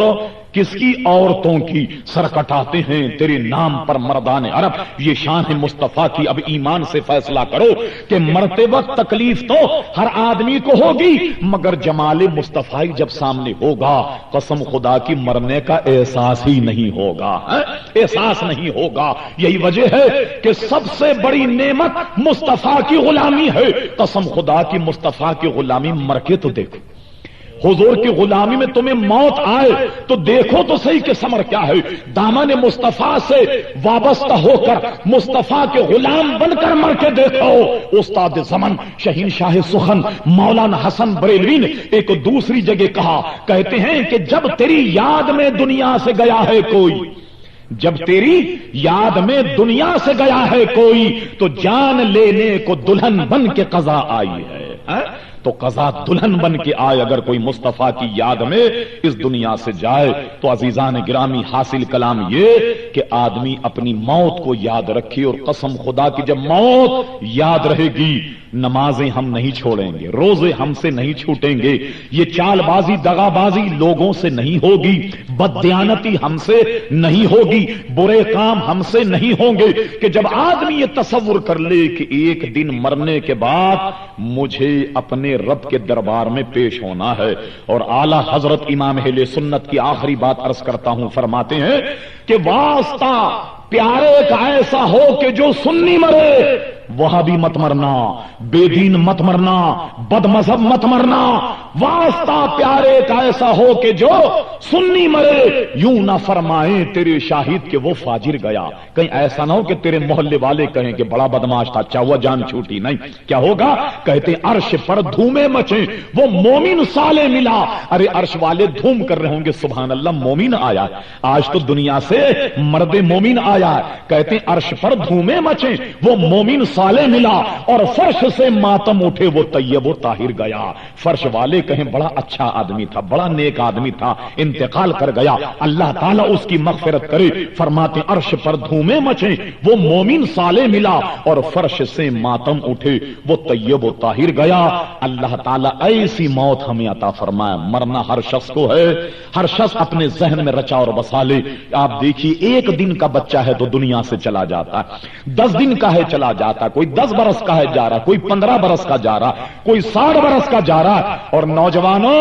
کس کی؟ عورتوں کی، سر کٹاتے ہیں تیرے نام پر مردان عرب، یہ شان ہے مصطفیٰ کی۔ اب ایمان سے فیصلہ کرو کہ مرتے وقت تکلیف تو ہر آدمی کو ہوگی مگر جمال مصطفیٰ جب سامنے ہوگا قسم خدا کی مرنے کا احساس ہی نہیں ہوگا، احساس نہیں ہوگا۔ یہی وجہ ہے کہ سب سے بڑی نعمت مصطفیٰ کی غلامی ہے، قسم خدا کی مصطفیٰ کی غلامی مر کے تو دیکھو، حضور کی غلامی میں تمہیں موت آئے تو دیکھو تو صحیح کہ ثمر کیا ہے، دامن مصطفیٰ سے وابستہ ہو کر مصطفیٰ کے غلام بن کر مر کے دیکھو۔ استاد زمن شہنشاہ سخن مولانا حسن بریلوی نے ایک دوسری جگہ کہا، کہتے ہیں کہ جب تیری یاد میں دنیا سے گیا ہے کوئی، جب تیری یاد میں دنیا سے گیا ہے کوئی تو جان لینے کو دلہن بن کے قضا آئی ہے۔ تو قضا دلہن بن کے آئے اگر کوئی مصطفیٰ کی یاد میں اس دنیا سے جائے تو عزیزان گرامی حاصل کلام یہ کہ آدمی اپنی موت کو یاد رکھے، اور قسم خدا کی جب موت یاد رہے گی نمازیں ہم نہیں چھوڑیں گے، روزے ہم سے نہیں چھوٹیں گے، یہ چال بازی دغا بازی لوگوں سے نہیں ہوگی، بددیانتی ہم سے نہیں ہوگی، برے کام ہم سے نہیں ہوں گے، کہ جب آدمی یہ تصور کر لے کہ ایک دن مرنے کے بعد مجھے اپنے رب کے دربار میں پیش ہونا ہے۔ اور اعلی حضرت امام اہل سنت کی آخری بات عرض کرتا ہوں، فرماتے ہیں کہ واسطہ پیارے کا ایسا ہو کہ جو سنی مرے، وہاں بھی مت مرنا، بے دین مت مرنا، بد مذہب مت مرنا، واسطہ پیارے کا ایسا ہو کہ جو سنی مرے، یوں نہ فرمائیں تیرے شاہد کہ وہ فاجر گیا، کہیں ایسا نہ ہو کہ تیرے محلے والے کہیں کہ بڑا بدماش تھا، اچھا ہوا جان چھوٹی، نہیں، کیا ہوگا؟ کہتے عرش پر دھومے مچیں وہ مومن صالح ملا۔ ارے عرش والے دھوم کر رہے ہوں گے سبحان اللہ مومن آیا، آج تو دنیا سے مرد مومن آیا ہے، کہتے عرش پر دھومے مچیں وہ مومن صالح ملا اور فرش سے ماتم اٹھے وہ طیب و طاہر گیا. فرش والے کہیں بڑا اچھا آدمی تھا, بڑا نیک آدمی تھا, انتقال کر گیا, اللہ تعالیٰ اس کی مغفرت کرے. فرماتے عرش پر دھومیں مچیں, وہ مومن صالح ملا اور فرش سے ماتم اٹھے وہ طیب و طاہر گیا. اللہ تعالیٰ ایسی موت ہمیں عطا فرمائے. مرنا ہر شخص کو ہے, ہر شخص اپنے ذہن میں رچا اور بسا لے. آپ دیکھیے ایک دن کا بچہ ہے تو دنیا سے چلا جاتا ہے, 10 دن کا ہے چلا جاتا, کوئی 10 برس کا ہے جا رہا, کوئی 15 برس کا جا رہا, کوئی 60 برس کا جا رہا. اور نوجوانوں,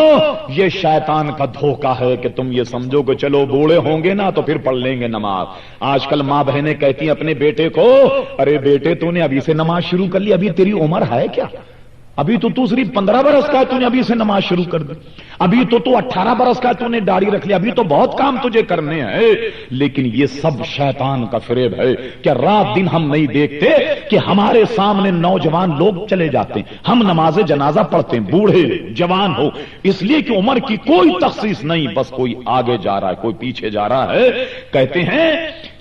یہ شیطان کا دھوکہ ہے کہ تم یہ سمجھو کہ چلو بوڑھے ہوں گے نا تو پھر پڑھ لیں گے نماز. آج کل ماں بہنیں کہتی ہیں اپنے بیٹے کو, ارے بیٹے تو نے ابھی سے نماز شروع کر لی, ابھی تیری عمر ہے کیا, ابھی تو صرف 15 برس کا ہے, تو نے ابھی سے نماز شروع کر دی, ابھی تو 18 برس کا ہے, تو نے داڑھی رکھ لی, ابھی تو بہت کام تجھے کرنے ہیں. لیکن یہ سب شیطان کا فریب ہے کہ رات دن ہم نہیں دیکھتے کہ ہمارے سامنے نوجوان لوگ چلے جاتے ہیں, ہم نماز جنازہ پڑھتے ہیں, بوڑھے جوان ہو, اس لیے کہ عمر کی کوئی تخصیص نہیں, بس کوئی آگے جا رہا ہے کوئی پیچھے جا رہا ہے. کہتے ہیں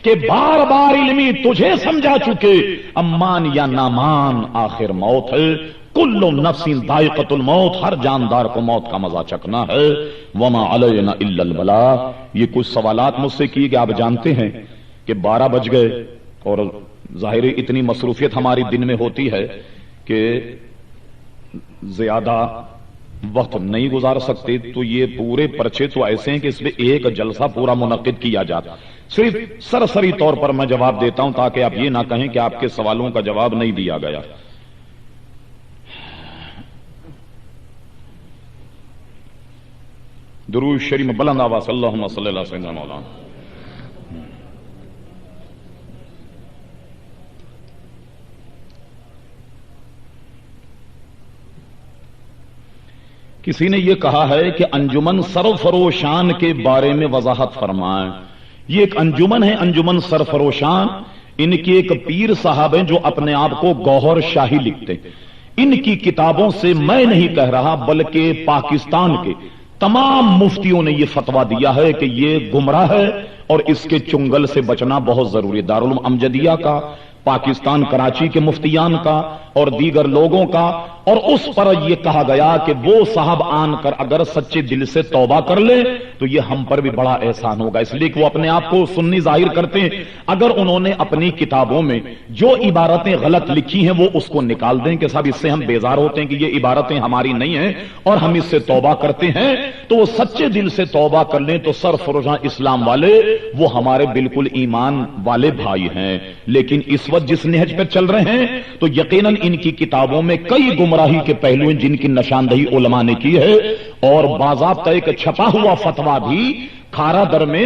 کہ بار بار علمی تجھے سمجھا چکے, امان یا نامان آخر موت ہے. کل نفس ذائقۃ الموت, ہر جاندار کو موت کا مزہ چکھنا ہے. وما علینا الا البلاغ. یہ کچھ سوالات مجھ سے کیے کہ آپ جانتے ہیں کہ 12 بج گئے اور ظاہر اتنی مصروفیت ہماری دن میں ہوتی ہے کہ زیادہ وقت نہیں گزار سکتے, تو یہ پورے پرچے تو ایسے ہیں کہ اس میں ایک جلسہ پورا منعقد کیا جاتا. صرف سرسری طور پر میں جواب دیتا ہوں تاکہ آپ یہ نہ کہیں کہ آپ کے سوالوں کا جواب نہیں دیا گیا. درود شریف بلند آواز اللہم صلی اللہ علیہ وسلم. مولانا کسی نے یہ کہا ہے کہ انجمن سرفروشان کے بارے میں وضاحت فرمائیں. یہ ایک انجمن ہے, انجمن سرفروشان. ان کے ایک پیر صاحب ہیں جو اپنے آپ کو گوہر شاہی لکھتے. ان کی کتابوں سے میں نہیں کہہ رہا بلکہ پاکستان کے تمام مفتیوں نے یہ فتویٰ دیا ہے کہ یہ گمراہ ہے اور اس کے چنگل سے بچنا بہت ضروری ہے. دارالعلوم امجدیہ کا, پاکستان کراچی کے مفتیان کا اور دیگر لوگوں کا. اور اس پر یہ کہا گیا کہ وہ صاحب آن کر اگر سچے دل سے توبہ کر لے تو یہ ہم پر بھی بڑا احسان ہوگا. اس لیے کہ وہ اپنے آپ کو سنی ظاہر کرتے ہیں. اگر انہوں نے اپنی کتابوں میں جو عبارتیں غلط لکھی ہیں وہ اس کو نکال دیں کہ صاحب اس سے ہم بیزار ہوتے ہیں کہ یہ عبارتیں ہماری نہیں ہیں اور ہم اس سے توبہ کرتے ہیں, تو وہ سچے دل سے توبہ کر لیں تو سرفروشاں اسلام والے وہ ہمارے بالکل ایمان والے بھائی ہیں. لیکن اس وقت جس نہج پر چل رہے ہیں تو یقیناً ان کی کتابوں میں کئی گمراہی کے پہلو ہیں جن کی نشاندہی علماء نے کی ہے. اور باضابطہ ایک چھپا ہوا فتویٰ بھی کھارا در میں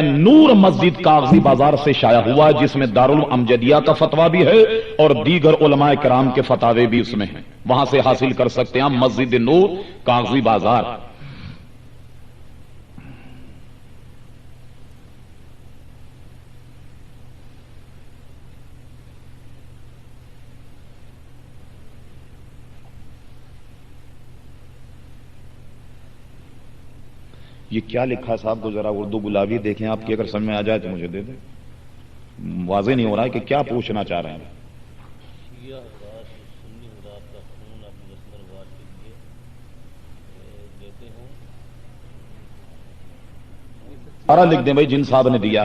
نور مسجد کاغذی بازار سے شائع ہوا جس میں دارالعلوم امجدیہ کا فتویٰ بھی ہے اور دیگر علماء کرام کے فتاوے بھی اس میں ہیں. وہاں سے حاصل کر سکتے ہیں مسجد نور کاغذی بازار. یہ کیا لکھا ہے صاحب کو ذرا اردو گلابی دیکھیں آپ کی, اگر سمجھ میں آ جائے تو مجھے دے دیں. واضح نہیں ہو رہا ہے کہ کیا پوچھنا چاہ رہے ہیں. سارا لکھ دیں بھائی جن صاحب نے دیا.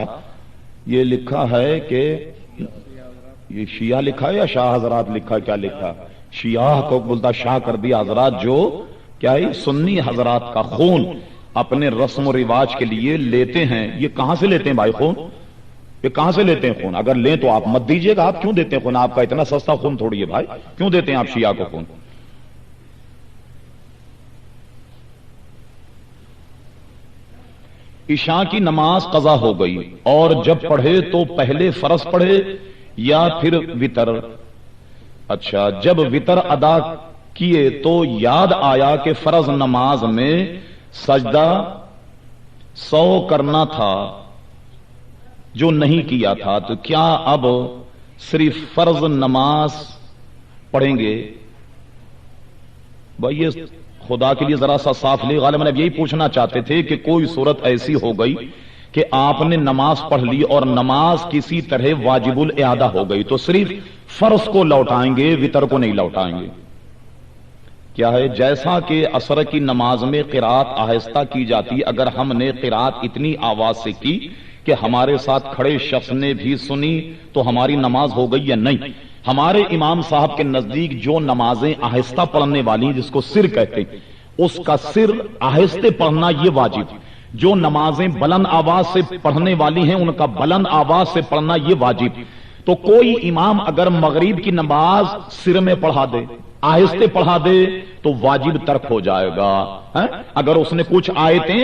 یہ لکھا ہے کہ یہ شیعہ لکھا ہے یا شاہ حضرات لکھا, کیا لکھا؟ شیعہ کو بولتا شاہ کر دیا حضرات, جو کیا ہے سنی حضرات کا خون اپنے رسم و رواج کے لیے لیتے ہیں. یہ کہاں سے لیتے ہیں بھائی خون؟ یہ کہاں سے لیتے ہیں خون؟ اگر لیں تو آپ مت دیجیے گا. آپ کیوں دیتے ہیں خون؟ آپ کا اتنا سستا خون تھوڑی ہے بھائی, کیوں دیتے ہیں آپ شیعہ کو خون؟ عشاء کی نماز قضا ہو گئی اور جب پڑھے تو پہلے فرض پڑھے یا پھر وتر؟ اچھا, جب وتر ادا کیے تو یاد آیا کہ فرض نماز میں سجدہ 100 کرنا تھا جو نہیں کیا تھا, تو کیا اب صرف فرض نماز پڑھیں گے؟ بھائی یہ خدا کے لیے ذرا سا صاف لے. غالباً اب یہی پوچھنا چاہتے تھے کہ کوئی صورت ایسی ہو گئی کہ آپ نے نماز پڑھ لی اور نماز کسی طرح واجب الاعادہ ہو گئی تو صرف فرض کو لوٹائیں گے، وتر کو نہیں لوٹائیں گے. کیا ہے؟ جیسا کہ عصر کی نماز میں قرات آہستہ کی جاتی، اگر ہم نے قرات اتنی آواز سے کی کہ ہمارے ساتھ کھڑے شخص نے بھی سنی تو ہماری نماز ہو گئی یا نہیں. ہمارے امام صاحب کے نزدیک جو نمازیں آہستہ پڑھنے والی جس کو سر کہتے ہیں، اس کا سر آہستہ پڑھنا یہ واجب. جو نمازیں بلند آواز سے پڑھنے والی ہیں ان کا بلند آواز سے پڑھنا یہ واجب. تو کوئی امام اگر مغرب کی نماز سر میں پڑھا دے، آہستہ پڑھا دے تو واجب ترک ہو جائے گا. اگر اس نے کچھ آیتیں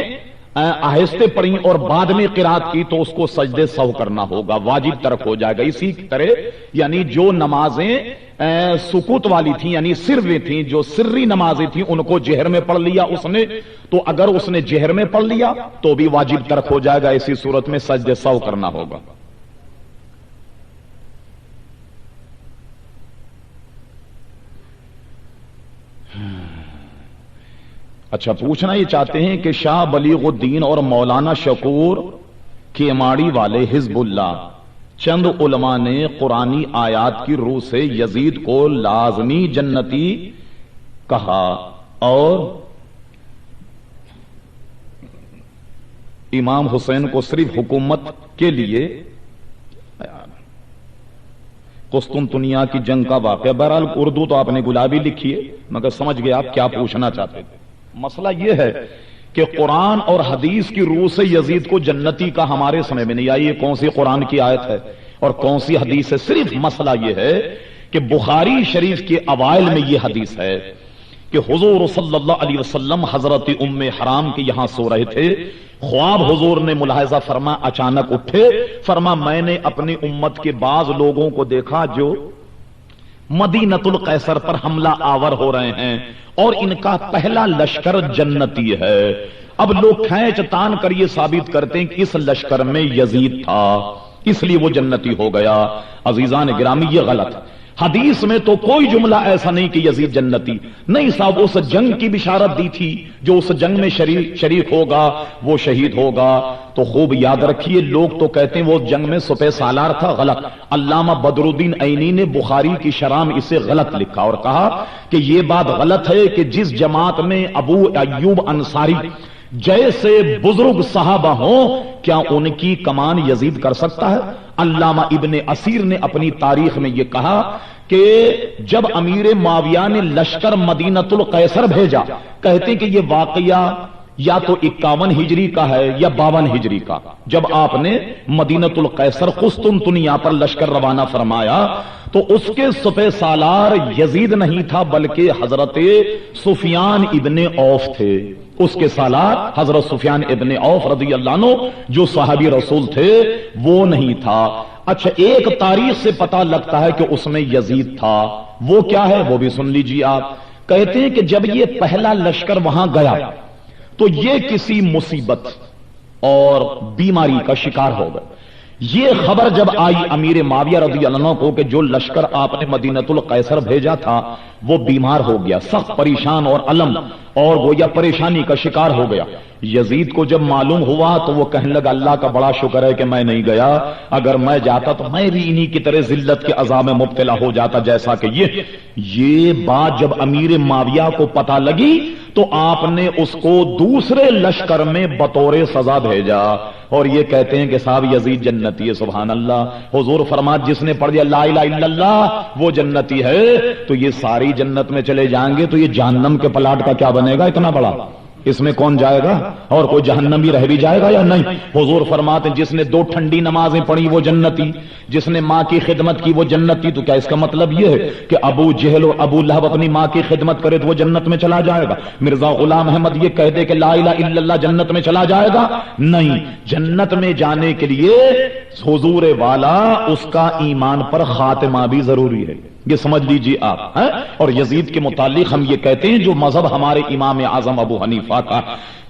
آہستہ پڑھی اور بعد میں قرات کی تو اس کو سجدے سہو کرنا ہوگا، واجب ترک ہو جائے گا. اسی طرح یعنی جو نمازیں سکوت والی تھیں یعنی سر میں تھیں، جو سری نمازیں تھیں ان کو جہر میں پڑھ لیا اس نے، تو اگر اس نے جہر میں پڑھ لیا تو بھی واجب ترک ہو جائے گا. اسی صورت میں سجدے سہو کرنا ہوگا. اچھا، پوچھنا یہ چاہتے ہیں کہ شاہ بلیغ الدین اور مولانا شکور کیماڑی والے حزب اللہ چند علماء نے قرآنی آیات کی روح سے یزید کو لازمی جنتی کہا اور امام حسین کو صرف حکومت کے لیے قسطنطنیہ کی جنگ کا واقعہ. بہرحال اردو تو آپ نے گلابی لکھی ہے مگر سمجھ گئے آپ کیا پوچھنا چاہتے تھے. مسئلہ یہ ہے کہ قرآن اور حدیث کی روح سے یزید کو جنتی کا ہمارے سمجھ میں نہیں آئی. یہ کون سی قرآن کی آیت ہے اور کون سی حدیث ہے؟ صرف مسئلہ یہ ہے کہ بخاری شریف کے اوائل میں یہ حدیث ہے کہ حضور صلی اللہ علیہ وسلم حضرت ام حرام کے یہاں سو رہے تھے. خواب حضور نے ملاحظہ فرما، اچانک اٹھے، فرما میں نے اپنی امت کے بعض لوگوں کو دیکھا جو مدینۃ القیصر پر حملہ آور ہو رہے ہیں اور ان کا پہلا لشکر جنتی ہے. اب لوگ کھینچ تان کر یہ ثابت کرتے ہیں کہ اس لشکر میں یزید تھا اس لیے وہ جنتی ہو گیا. عزیزان گرامی یہ غلط. حدیث میں تو کوئی جملہ ایسا نہیں کہ یزید جنتی نہیں صاحب. اس جنگ کی بشارت دی تھی، جو اس جنگ میں شریک ہوگا وہ شہید ہوگا. تو خوب یاد رکھیے، لوگ تو کہتے ہیں وہ جنگ میں سپہ سالار تھا. غلط. علامہ بدر الدین عینی نے بخاری کی شرح میں اسے غلط لکھا اور کہا کہ یہ بات غلط ہے کہ جس جماعت میں ابو ایوب انصاری جیسے بزرگ صحابہ ہوں کیا ان کی کمان یزید کر سکتا ہے؟ علامہ ابن اسیر نے اپنی تاریخ میں یہ کہا کہ جب امیر معاویہ نے لشکر مدینۃ القیصر بھیجا، کہتے ہیں کہ یہ واقعہ یا تو 51 ہجری کا ہے یا 52 ہجری کا، جب آپ نے مدینۃ القیصر قسطنطنیہ پر لشکر روانہ فرمایا تو اس کے سپہ سالار یزید نہیں تھا بلکہ حضرت سفیان ابن عوف تھے. اس کے سالار حضرت سفیان ابن عوف رضی اللہ عنہ جو صحابی رسول تھے وہ نہیں تھا. اچھا، ایک تاریخ سے پتہ لگتا ہے کہ اس میں یزید تھا. وہ کیا ہے وہ بھی سن لیجیے آپ. کہتے ہیں کہ جب یہ پہلا لشکر وہاں گیا تو یہ کسی مصیبت اور بیماری کا شکار ہو گئے. یہ خبر جب آئی امیر معاویہ رضی اللہ عنہ کو کہ جو لشکر آپ نے مدینۃ القیصر بھیجا تھا وہ بیمار ہو گیا، سخت پریشان اور علم اور وہ یا پریشانی کا شکار ہو گیا. یزید کو جب معلوم ہوا تو وہ کہنے لگا اللہ کا بڑا شکر ہے کہ میں نہیں گیا، اگر میں جاتا تو میں بھی انہی کی طرح ذلت کے عذاب میں مبتلا ہو جاتا جیسا کہ یہ بات جب امیر معاویہ کو پتہ لگی تو آپ نے اس کو دوسرے لشکر میں بطور سزا بھیجا اور یہ کہتے ہیں کہ صاحب یزید جنتی ہے. سبحان اللہ. حضور فرمایا جس نے پڑھ دیا لا الہ الا اللہ وہ جنتی ہے. تو یہ ساری جنت میں چلے جائیں گے تو یہ جہنم کے پلاٹ کا کیا بنے گا اتنا بڑا؟ اس میں کون جائے گا اور کوئی جہنمی رہ بھی جائے گا یا نہیں؟ حضور فرماتے ہیں جس نے 2 ٹھنڈی نمازیں پڑھی وہ جنتی، جس نے ماں کی خدمت کی وہ جنتی. تو کیا اس کا مطلب یہ ہے کہ ابو جہل اور ابو لہب اپنی ماں کی خدمت کرے تو وہ جنت میں چلا جائے گا؟ مرزا غلام احمد یہ کہہ دے کہ لا الہ الا اللہ جنت میں چلا جائے گا؟ نہیں. جنت میں جانے کے لیے حضور والا اس کا ایمان پر خاتمہ بھی ضروری ہے. یہ سمجھ لیجیے آپ. اور یزید کے متعلق ہم یہ کہتے ہیں جو مذہب ہمارے امام اعظم ابو حنیفہ کا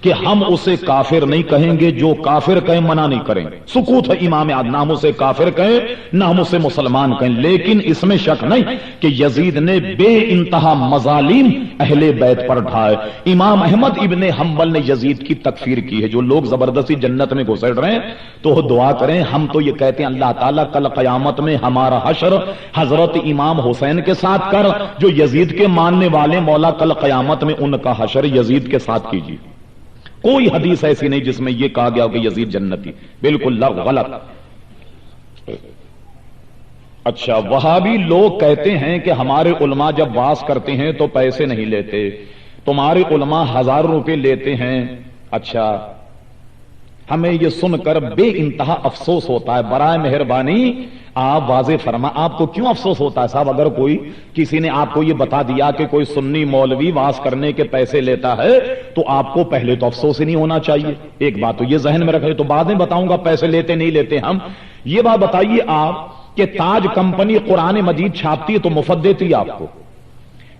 کہ ہم اسے کافر نہیں کہیں گے، جو کافر کہیں منع نہیں کریں گے. سکوت ہے امام اعظم، نہ ہم اسے کافر کہیں نہ ہم اسے مسلمان کہیں. لیکن اس میں شک نہیں کہ یزید نے بے انتہا مظالم اہل بیت پر ڈھائے. امام احمد ابن حنبل نے یزید کی تکفیر کی ہے. جو لوگ زبردستی جنت میں گھسڑ رہے ہیں تو دعا کریں. ہم تو یہ کہتے ہیں اللہ تعالیٰ کل قیامت میں ہمارا حشر حضرت امام حسین کے ساتھ کر. جو یزید کے ماننے والے مولا کل قیامت میں ان کا حشر یزید کے ساتھ کیجیے. کوئی حدیث ایسی نہیں جس میں یہ کہا گیا کہ یزید جنتی، بالکل غلط. اچھا، وہابی لوگ کہتے ہیں کہ ہمارے علماء جب واز کرتے ہیں تو پیسے نہیں لیتے، تمہارے علماء 1000 روپے لیتے ہیں. اچھا، ہمیں یہ سن کر بے انتہا افسوس ہوتا ہے. برائے مہربانی آپ واضح فرما، آپ کو کیوں افسوس ہوتا ہے صاحب؟ اگر کوئی کسی نے آپ کو یہ بتا دیا کہ کوئی سنی مولوی واز کرنے کے پیسے لیتا ہے تو آپ کو پہلے تو افسوس ہی نہیں ہونا چاہیے. ایک بات تو یہ ذہن میں رکھے، تو بعد میں بتاؤں گا پیسے لیتے نہیں لیتے ہم. یہ بات بتائیے آپ کہ تاج کمپنی قرآن مجید چھاپتی ہے تو مفت دیتی ہے آپ کو.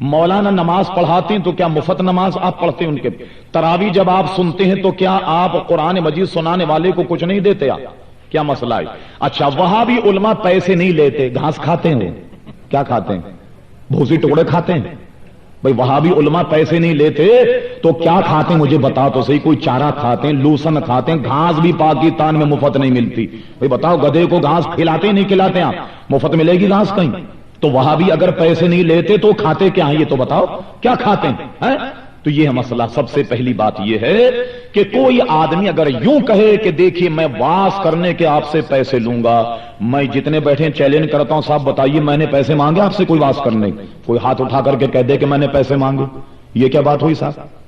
مولانا نماز پڑھاتے ہیں تو کیا مفت نماز آپ پڑھتے ہیں ان کے؟ تراویح جب آپ سنتے ہیں تو کیا آپ قرآن مجید سنانے والے کو کچھ نہیں دیتے آپ؟ کیا مسئلہ ہے؟ اچھا، وہاں بھی علماء پیسے نہیں لیتے، گھاس کھاتے ہیں. کیا کھاتے ہیں؟ بھوسی ٹکڑے کھاتے ہیں. بھائی وہاں بھی علماء پیسے نہیں لیتے تو کیا کھاتے ہیں مجھے بتا تو صحیح. کوئی چارہ کھاتے ہیں، لوسن کھاتے ہیں. گھاس بھی پاکستان میں مفت نہیں ملتی. بھائی بتاؤ، گدھے کو گھاس کھلاتے نہیں کھلاتے آپ؟ مفت ملے گی گھاس کہیں؟ تو وہاں بھی اگر پیسے نہیں لیتے تو کھاتے کیا ہیں یہ تو بتاؤ، کیا کھاتے ہیں؟ تو یہ ہے مسئلہ. سب سے پہلی بات یہ ہے کہ کوئی آدمی اگر یوں کہے کہ دیکھیے میں واز کرنے کے آپ سے پیسے لوں گا، میں جتنے بیٹھے چیلنج کرتا ہوں صاحب بتائیے میں نے پیسے مانگے آپ سے کوئی واز کرنے؟ کوئی ہاتھ اٹھا کر کے کہہ دے کہ میں نے پیسے مانگے، یہ کیا بات ہوئی صاحب؟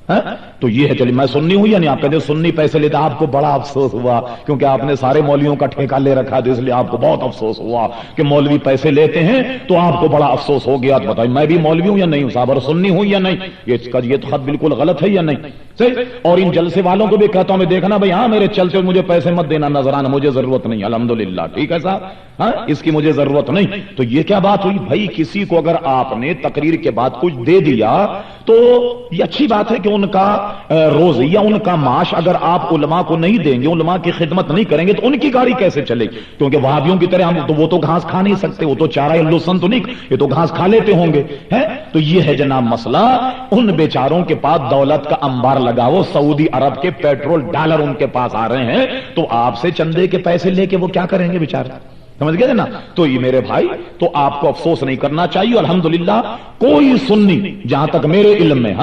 تو یہ ہے. چلیے میں سنی ہوں یا نہیں؟ آپ کہتے سنی پیسے لیتا. آپ کو بڑا افسوس ہوا کیونکہ آپ نے سارے مولویوں کا ٹھیکہ لے رکھا تھا، اس لیے آپ کو بہت افسوس ہوا کہ مولوی پیسے لیتے ہیں تو آپ کو بڑا افسوس ہو گیا. تو بتائیے میں بھی مولوی ہوں یا نہیں ہوں صاحب، اور سنی ہوں یا نہیں؟ یہ تو خط بالکل غلط ہے یا نہیں؟ صحیح. اور ان جلسے والوں کو بھی کہتا ہوں میں دیکھنا بھائی، ہاں میرے چلتے مجھے پیسے مت دینا نذرانہ، مجھے ضرورت نہیں. الحمدللہ ٹھیک ہے صاحب، ہاں اس کی مجھے ضرورت نہیں. تو یہ کیا بات ہوئی بھائی؟ کسی کو اگر آپ نے تقریر کے بعد کچھ دے دیا تو یہ اچھی بات ہے کہ ان کا روزی یا ان کا معاش اگر آپ علماء کو نہیں دیں گے، علماء کی خدمت نہیں کریں گے تو ان کی گاڑی کیسے چلے گی؟ کیونکہ وہابیوں کی طرح ہم تو وہ تو گھاس کھا نہیں سکتے، وہ تو چارہ لوسن تو نہیں، یہ تو گھاس کھا لیتے ہوں گے. تو یہ ہے جناب مسئلہ. ان بیچاروں کے پاس دولت کا انبار لگا، وہ سعودی عرب کے پیٹرول ڈالر ان کے پاس آ رہے ہیں تو آپ سے چندے کے پیسے لے کے وہ کیا کریں گے بیچارے؟ سمجھ گئے نا؟ تو یہ میرے بھائی تو آپ کو افسوس نہیں کرنا چاہیے. الحمدللہ کوئی سنی جہاں تک میرے علم میں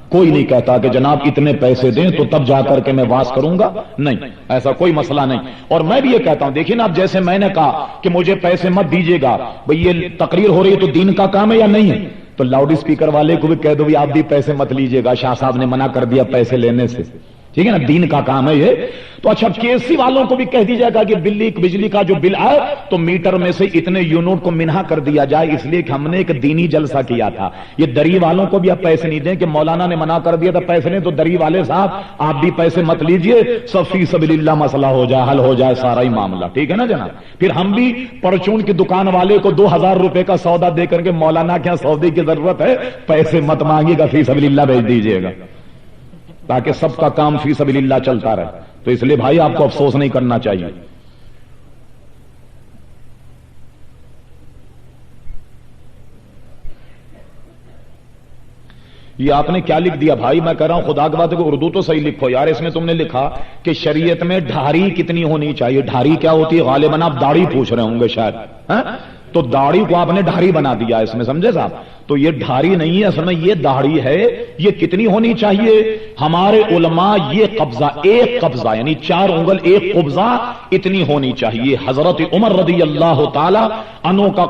کوئی نہیں کہتا کہ جناب اتنے پیسے دیں تو تب جا کر کے میں واز کروں گا. نہیں، ایسا کوئی مسئلہ نہیں. اور میں بھی یہ کہتا ہوں دیکھیں نا، اب جیسے میں نے کہا کہ مجھے پیسے مت دیجیے گا، بھئی یہ تقریر ہو رہی ہے تو دین کا کام ہے یا نہیں ہے؟ تو لاؤڈ اسپیکر والے کو بھی کہہ دو آپ بھی پیسے مت لیجیے گا، شاہ صاحب نے منع کر دیا پیسے لینے سے. ٹھیک ہے نا، دین کا کام ہے یہ. تو اچھا کیسی والوں کو بھی کہہ دیجیے گا کہ بجلی کا جو بل آئے تو میٹر میں سے اتنے یونٹ کو منہا کر دیا جائے، اس لیے کہ ہم نے ایک دینی جلسہ کیا تھا. یہ دری والوں کو بھی آپ پیسے نہیں دیں کہ مولانا نے منع کر دیا تھا پیسے نہیں، تو دری والے صاحب آپ بھی پیسے مت لیجئے، سب فی سبیل اللہ مسئلہ ہو جائے، حل ہو جائے سارا ہی معاملہ. ٹھیک ہے نا جناب؟ پھر ہم بھی پرچون کی دکان والے کو 2000 روپے کا سودا دے کر کے مولانا کیا سودے کی ضرورت ہے، پیسے مت مانگیے گا، فی سبیل اللہ بھیج دیجیے گا تاکہ سب کا کام فی سبیل اللہ چلتا رہے. تو اس لیے بھائی آپ کو افسوس نہیں کرنا چاہیے. یہ آپ نے کیا لکھ دیا بھائی؟ میں کہہ رہا ہوں خدا کی بات ہے کہ اردو تو صحیح لکھو یار. اس میں تم نے لکھا کہ شریعت میں ڈھاری کتنی ہونی چاہیے. ڈھاری کیا ہوتی ہے؟ غالباً آپ داڑھی پوچھ رہے ہوں گے شاید. تو داڑھی کو آپ نے ڈھاری بنا دیا اس میں، سمجھے صاحب؟ تو یہ ڈھاری نہیں ہے اصل میں، یہ داڑھی ہے. یہ کتنی ہونی چاہیے؟ ہمارے علماء یہ قبضہ، ایک قبضہ یعنی 4 انگل ایک قبضہ اتنی ہونی چاہیے. حضرت عمر رضی اللہ تعالی عنہ کا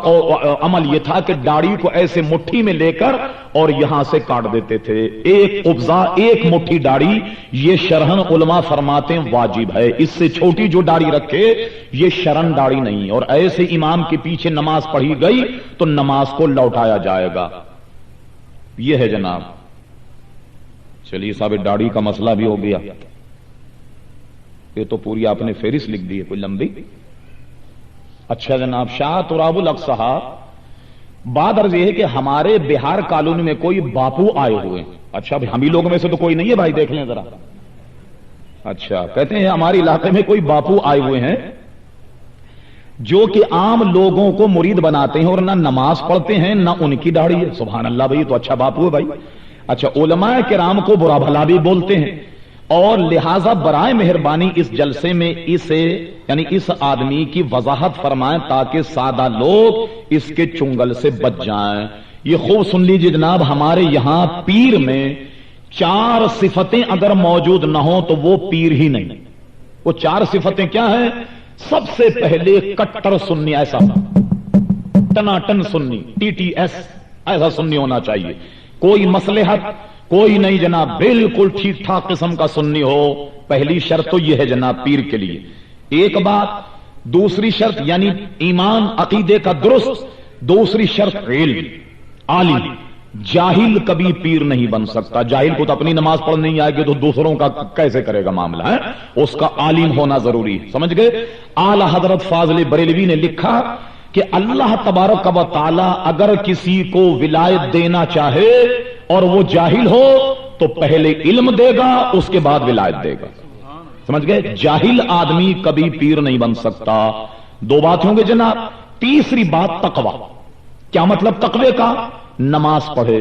عمل یہ تھا کہ داڑھی کو ایسے مٹھی میں لے کر اور یہاں سے کاٹ دیتے تھے. ایک قبضہ ایک مٹھی داڑھی، یہ شرحن علماء فرماتے ہیں واجب ہے. اس سے چھوٹی جو داڑھی رکھے یہ شرن داڑھی نہیں. اور ایسے امام کے پیچھے نماز پڑھی گئی تو نماز کو لوٹایا جائے گا. یہ ہے جناب. چلیے صاحب داڑھی کا مسئلہ بھی ہو گیا. یہ تو پوری آپ نے فہرست لکھ دی ہے کوئی لمبی. اچھا جناب، شاہ تراب الحق صاحب بات عرض یہ ہے کہ ہمارے بہار کالونی میں کوئی باپو آئے ہوئے ہیں. اچھا ہم ہی لوگوں میں سے تو کوئی نہیں ہے بھائی, دیکھ لیں ذرا. اچھا کہتے ہیں ہمارے علاقے میں کوئی باپو آئے ہوئے ہیں جو کہ عام لوگوں کو مرید بناتے ہیں اور نہ نماز پڑھتے ہیں نہ ان کی داڑھی ہے. سبحان اللہ بھائی, تو اچھا باپو ہے بھائی. اچھا علماء کرام کو برا بھلا بھی بولتے ہیں, اور لہذا برائے مہربانی اس جلسے میں اسے یعنی اس آدمی کی وضاحت فرمائیں تاکہ سادہ لوگ اس کے چنگل سے بچ جائیں. یہ خوب سن لیجیے جناب, ہمارے یہاں پیر میں 4 صفتیں اگر موجود نہ ہوں تو وہ پیر ہی نہیں. وہ 4 صفتیں کیا ہیں؟ سب سے پہلے کٹر سنی, ایسا ٹناٹن سنی, TTS ایسا سنی ہونا چاہیے. کوئی مصلحت کوئی نہیں جناب, بالکل ٹھیک ٹھاک قسم کا سنی ہو. پہلی شرط تو یہ ہے جناب پیر کے لیے. ایک بات. دوسری شرط یعنی ایمان عقیدے کا درست. دوسری شرط علم, عالم. جاہل کبھی پیر نہیں بن سکتا. جاہل کو تو اپنی نماز پڑھنے نہیں آئے گی تو دوسروں کا کیسے کرے گا معاملہ ہے. اس کا عالم ہونا ضروری ہے. سمجھ گئے؟ اعلی حضرت فاضل بریلوی نے لکھا کہ اللہ تبارک و تعالی اگر کسی کو ولایت دینا چاہے اور وہ جاہل ہو تو پہلے علم دے گا اس کے بعد ولایت دے گا. سمجھ گئے؟ جاہل آدمی کبھی پیر نہیں بن سکتا. 2 بات ہوں گے جناب. تیسری بات تقوی. کیا مطلب تقوی کا؟ نماز پڑھے,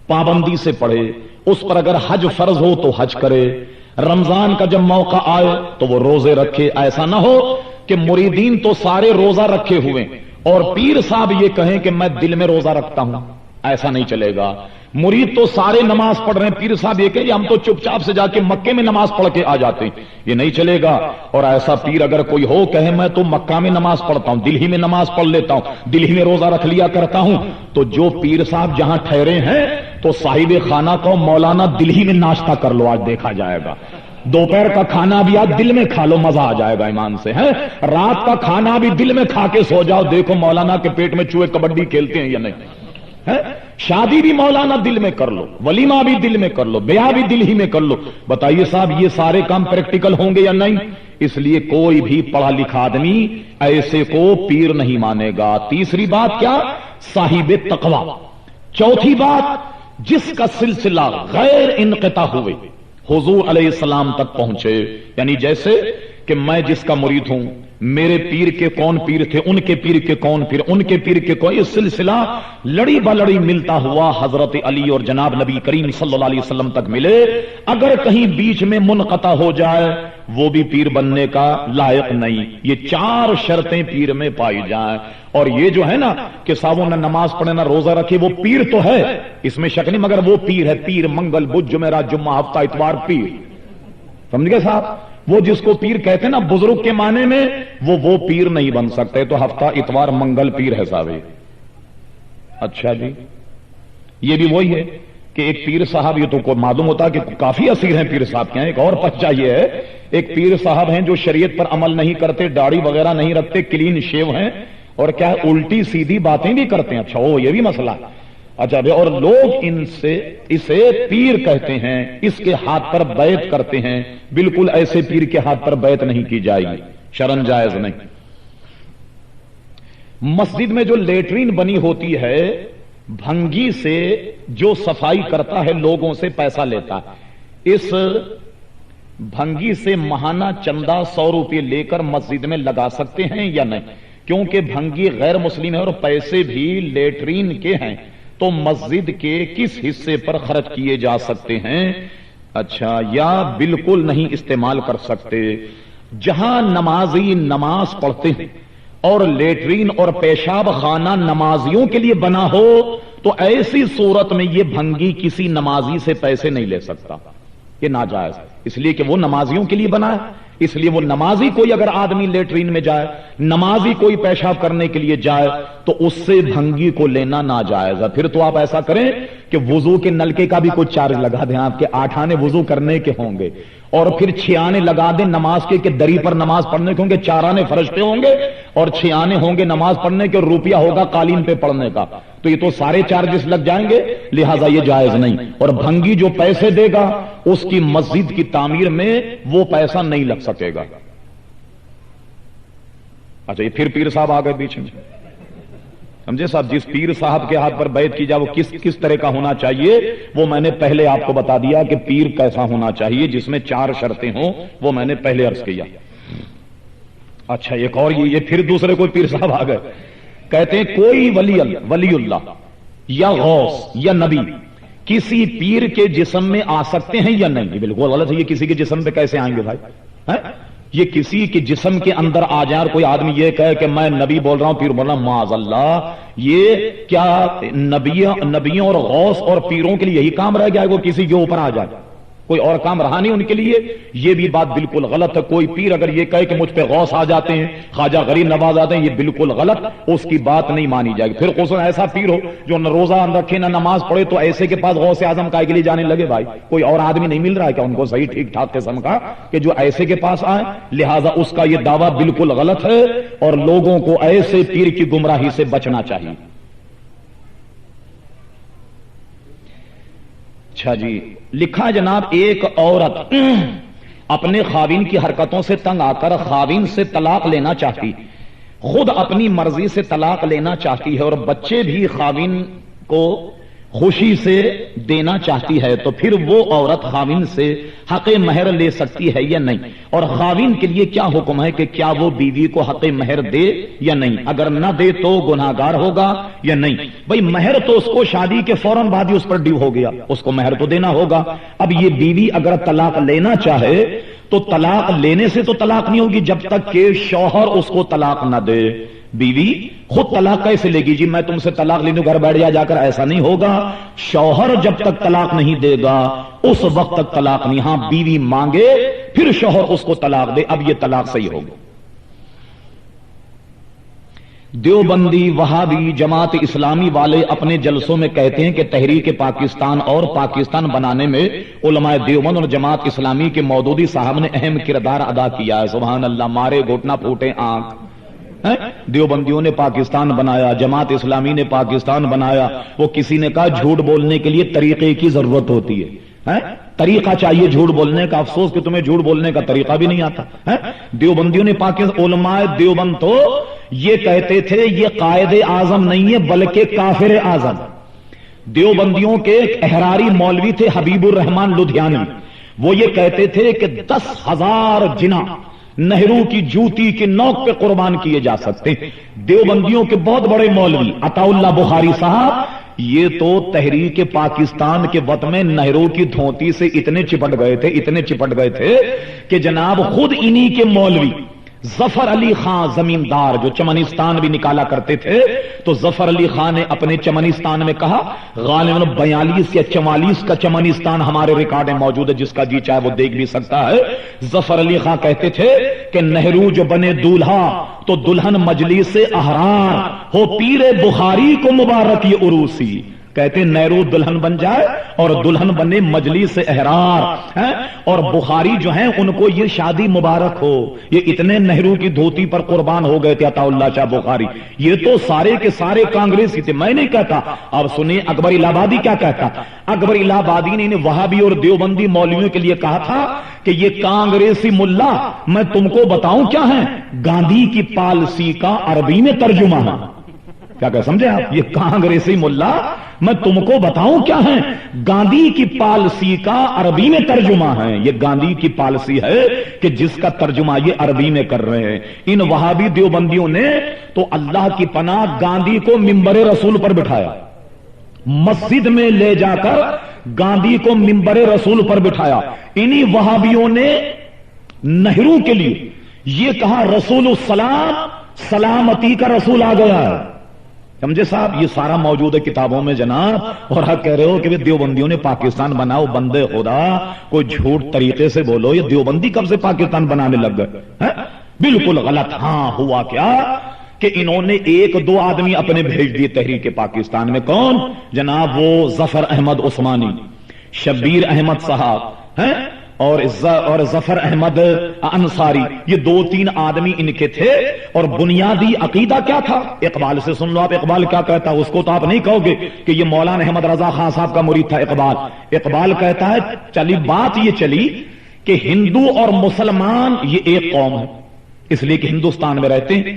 پابندی سے پڑھے, اس پر اگر حج فرض ہو تو حج کرے, رمضان کا جب موقع آئے تو وہ روزے رکھے. ایسا نہ ہو کہ مریدین تو سارے روزہ رکھے ہوئے اور پیر صاحب یہ کہیں کہ میں دل میں روزہ رکھتا ہوں. ایسا نہیں چلے گا. مرید تو سارے نماز پڑھ رہے ہیں, پیر صاحب یہ کہ ہم تو چپ چاپ سے جا کے مکے میں نماز پڑھ کے آ جاتے ہیں. یہ نہیں چلے گا. اور ایسا پیر اگر کوئی ہو کہے میں تو مکہ میں نماز پڑھتا ہوں, دل ہی میں نماز پڑھ لیتا ہوں, دل ہی میں روزہ رکھ لیا کرتا ہوں, تو جو پیر صاحب جہاں ٹھہرے ہیں تو صاحب خانہ کو مولانا دل ہی میں ناشتہ کر لو, آج دیکھا جائے گا. دوپہر کا کھانا بھی آج دل میں کھا لو, مزہ آ جائے گا ایمان سے. ہے رات کا کھانا بھی دل میں کھا کے سو جاؤ, دیکھو مولانا کے پیٹ میں چوہے کبڈی کھیلتے ہیں یا نہیں. شادی بھی مولانا دل میں کر لو, ولیمہ بھی دل میں کر لو, بیاہ بھی دل ہی میں کر لو. بتائیے صاحب یہ سارے کام پریکٹیکل ہوں گے یا نہیں؟ اس لیے کوئی بھی پڑھا لکھا آدمی ایسے کو پیر نہیں مانے گا. تیسری بات کیا؟ صاحب تقوی. چوتھی بات جس کا سلسلہ غیر انقطاع ہوئے, حضور علیہ السلام تک پہنچے. یعنی جیسے کہ میں جس کا مرید ہوں, میرے پیر کے کون پیر تھے, ان کے پیر کے کون پیر, ان کے پیر کے کون, یہ سلسلہ لڑی بلڑی ملتا ہوا حضرت علی اور جناب نبی کریم صلی اللہ علیہ وسلم تک ملے. اگر کہیں بیچ میں منقطع ہو جائے وہ بھی پیر بننے کا لائق نہیں. یہ 4 شرطیں پیر میں پائی جائیں. اور یہ جو ہے نا کہ صاحب نہ نماز پڑھے نہ روزہ رکھے, وہ پیر تو ہے, اس میں شک نہیں, مگر وہ پیر ہے. پیر منگل بدھ جمعرات جمعہ ہفتہ اتوار پیر. سمجھ گئے صاحب؟ وہ جس کو پیر کہتے ہیں نا بزرگ کے معنی میں, وہ پیر نہیں بن سکتے. تو ہفتہ اتوار منگل پیر ہے صاحب. اچھا جی, یہ بھی وہی ہے کہ ایک پیر صاحب, یہ تو کو معلوم ہوتا کہ کافی اسیر ہیں پیر صاحب کے. ایک اور پچا یہ ہے, ایک پیر صاحب ہیں جو شریعت پر عمل نہیں کرتے, داڑھی وغیرہ نہیں رکھتے, کلین شیو ہیں, اور کیا ہے الٹی سیدھی باتیں بھی کرتے ہیں. اچھا وہ یہ بھی مسئلہ. اچھا اور لوگ ان سے اسے پیر کہتے ہیں, اس کے ہاتھ پر بیعت کرتے ہیں. بالکل ایسے پیر کے ہاتھ پر بیعت نہیں کی جائے گی, شرن جائز نہیں. مسجد میں جو لیٹرین بنی ہوتی ہے, بھنگی سے جو صفائی کرتا ہے لوگوں سے پیسہ لیتا ہے. اس بھنگی سے ماہانہ چندہ 100 روپے لے کر مسجد میں لگا سکتے ہیں یا نہیں؟ کیونکہ بھنگی غیر مسلم ہے اور پیسے بھی لیٹرین کے ہیں, تو مسجد کے کس حصے پر خرچ کیے جا سکتے ہیں؟ اچھا, یا بالکل نہیں استعمال کر سکتے. جہاں نمازی نماز پڑھتے ہیں اور لیٹرین اور پیشاب خانہ نمازیوں کے لیے بنا ہو تو ایسی صورت میں یہ بھنگی کسی نمازی سے پیسے نہیں لے سکتا. یہ ناجائز, اس لیے کہ وہ نمازیوں کے لیے بنا ہے. اس لیے وہ نمازی کوئی اگر آدمی لیٹرین میں جائے, نمازی کوئی پیشاب کرنے کے لیے جائے, تو اس سے بھنگی کو لینا ناجائز ہے. پھر تو آپ ایسا کریں کہ وضو کے نلکے کا بھی کوئی چارج لگا دیں. آپ کے 8 آنے وضو کرنے کے ہوں گے, اور پھر 6 آنے لگا دیں نماز کے کہ دری پر نماز پڑھنے کے ہوں گے. 4 آنے فرش پہ ہوں گے اور 6 آنے ہوں گے نماز پڑھنے کے, روپیہ ہوگا قالین پہ پڑھنے کا. تو یہ تو سارے چارجز لگ جائیں گے, لہذا یہ جائز نہیں. اور بھنگی جو پیسے دے گا اس کی مسجد کی تعمیر میں وہ پیسہ نہیں لگ سکے گا. اچھا, یہ پھر پیر صاحب آ گئے بیچ میں. سمجھے صاحب؟ جس پیر صاحب کے ہاتھ پر بیعت کی جائے وہ کس طرح کا ہونا چاہیے وہ میں نے پہلے آپ کو بتا دیا کہ پیر کیسا ہونا چاہیے، جس میں 4 شرطیں ہوں، وہ میں نے پہلے عرض کیا۔ اچھا ایک اور یہ پھر دوسرے کوئی پیر صاحب آ گئے، کہتے ہیں کوئی ولی اللہ یا غوث یا نبی کسی پیر کے جسم میں آ سکتے ہیں یا نہیں؟ بالکل غلط ہے، یہ کسی کے جسم پہ کیسے آئیں گے بھائی؟ یہ کسی کے جسم کے اندر آ جائے اور کوئی آدمی یہ کہے کہ میں نبی بول رہا ہوں پیر بول رہا ہوں، معاذ اللہ، یہ کیا نبیوں اور غوث اور پیروں کے لیے یہی کام رہ گیا ہے وہ کسی کے اوپر آ جائے؟ کوئی اور کام رہا نہیں ان کے لیے؟ یہ بھی بات بالکل غلط ہے۔ کوئی پیر اگر یہ کہے کہ مجھ پہ غوث آ جاتے ہیں، خواجہ غریب نواز آتے ہیں، یہ بالکل غلط، اس کی بات نہیں مانی جائے گی۔ پھر خصوصاً ایسا پیر ہو جو نہ روزہ رکھے نہ نماز پڑھے، تو ایسے کے پاس غوث اعظم کائے کے لیے جانے لگے؟ بھائی کوئی اور آدمی نہیں مل رہا ہے کیا ان کو صحیح ٹھیک ٹھاک قسم کا کہ جو ایسے کے پاس آئے؟ لہذا اس کا یہ دعویٰ بالکل غلط ہے اور لوگوں کو ایسے پیر کی گمراہی سے بچنا چاہیے۔ اچھا جی، لکھا جناب ایک عورت اپنے خاوند کی حرکتوں سے تنگ آ کر خاوند سے طلاق لینا چاہتی، خود اپنی مرضی سے طلاق لینا چاہتی ہے اور بچے بھی خاوند کو خوشی سے دینا چاہتی ہے، تو پھر وہ عورت خاوند سے حق مہر لے سکتی ہے یا نہیں؟ اور خاوند کے لیے کیا حکم ہے کہ کیا وہ بیوی کو حق مہر دے یا نہیں؟ اگر نہ دے تو گناہگار ہوگا یا نہیں؟ بھئی مہر تو اس کو شادی کے فوراً بعد ہی اس پر ڈیو ہو گیا، اس کو مہر تو دینا ہوگا۔ اب یہ بیوی اگر طلاق لینا چاہے تو طلاق لینے سے تو طلاق نہیں ہوگی جب تک کہ شوہر اس کو طلاق نہ دے۔ بیوی خود طلاق کیسے لے گی؟ جی میں تم سے طلاق لے لوں گھر بیٹھ جا کر، ایسا نہیں ہوگا۔ شوہر جب تک طلاق نہیں دے گا اس وقت تک طلاق نہیں۔ ہاں بیوی مانگے پھر شوہر اس کو طلاق دے، اب یہ طلاق صحیح ہوگی۔ دیوبندی وہابی جماعت اسلامی والے اپنے جلسوں میں کہتے ہیں کہ تحریک پاکستان اور پاکستان بنانے میں علماء دیوبند اور جماعت اسلامی کے مودودی صاحب نے اہم کردار ادا کیا ہے۔ سبحان اللہ، مارے گھٹنا پھوٹے آنکھ۔ دیوبندیوں نے پاکستان بنایا، جماعت اسلامی نے پاکستان بنایا۔ وہ کسی نے کہا جھوٹ بولنے کے لیے طریقے کی ضرورت ہوتی ہے، طریقہ چاہیے جھوٹ بولنے کا۔ افسوس کہ تمہیں جھوٹ بولنے کا طریقہ بھی نہیں آتا۔ دیوبندیوں نے علماء دیوبند تو یہ کہتے تھے یہ قائد اعظم نہیں ہے بلکہ کافر اعظم۔ دیوبندیوں کے ایک احراری مولوی تھے حبیب الرحمان لدھیانی، وہ یہ کہتے تھے کہ 10,000 جنا نہرو کی جوتی کی نوک پہ قربان کیے جا سکتے۔ دیوبندیوں کے بہت بڑے مولوی عطا اللہ بخاری صاحب یہ تو تحریک پاکستان کے وقت میں نہرو کی دھوتی سے اتنے چپٹ گئے تھے کہ جناب خود انہی کے مولوی ظفر علی خان زمیندار جو چمنستان بھی نکالا کرتے تھے، تو ظفر علی خان نے اپنے چمنستان میں کہا، غالباً 42 یا 44 کا چمنستان ہمارے ریکارڈ میں موجود ہے، جس کا جی چاہے وہ دیکھ بھی سکتا ہے۔ ظفر علی خان کہتے تھے کہ نہرو جو بنے دولہا تو دلہن مجلس سے احرار ہو، پیر بخاری کو مبارک یہ عروسی۔ کہتے ہیں نہرو دلہن بن جائے اور دلہن بنے مجلس سے احرار، اور بخاری جو ہیں ان کو یہ شادی مبارک ہو۔ یہ اتنے نہرو کی دھوتی پر قربان ہو گئے تھے عطا اللہ شاہ بخاری۔ یہ تو سارے کے سارے کانگریسی تھے، میں نہیں کہتا۔ اب سنیں اکبر الہ آبادی کیا کہتا۔ اکبر الہ آبادی نے وہابی اور دیوبندی مولویوں کے لیے کہا تھا کہ یہ کانگریسی ملا میں تم کو بتاؤں کیا ہے، گاندھی کی پالیسی کا عربی میں ترجمہ ہے۔ کیا کہ سمجھے آپ؟ یہ کانگریسی ملا میں تم کو بتاؤں کیا ہے، گاندھی کی پالیسی کا عربی میں ترجمہ ہے۔ یہ گاندھی کی پالیسی ہے کہ جس کا ترجمہ یہ عربی میں کر رہے ہیں۔ ان وہابی دیوبندیوں نے تو اللہ کی پناہ گاندھی کو منبر رسول پر بٹھایا، مسجد میں لے جا کر گاندھی کو منبر رسول پر بٹھایا۔ انہی وہابیوں نے نہرو کے لیے یہ کہا رسول السلام، سلامتی کا رسول آ گیا ہے۔ سمجھے صاحب؟ یہ سارا موجود ہے کتابوں میں جناب، اور حق کہہ رہے ہو کہ دیوبندیوں نے پاکستان بناؤ، بندے خدا کوئی جھوٹ طریقے سے بولو، یہ دیوبندی کب سے پاکستان بنانے لگ گئے؟ بالکل غلط۔ ہاں ہوا کیا کہ انہوں نے 1-2 آدمی اپنے بھیج دیے تحریک پاکستان میں۔ کون؟ جناب وہ ظفر احمد عثمانی، شبیر احمد صاحب ہیں اور ظفر احمد انصاری، یہ 2-3 آدمی ان کے تھے۔ اور بنیادی عقیدہ کیا تھا؟ اقبال سے سن لو آپ، اقبال کیا کہتا ہے، اس کو تو آپ نہیں کہو گے کہ یہ مولانا احمد رضا خان صاحب کا مرید تھا۔ اقبال کہتا ہے چلی بات یہ چلی کہ ہندو اور مسلمان یہ ایک قوم ہے، اس لیے کہ ہندوستان میں رہتے ہیں۔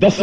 10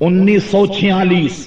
1946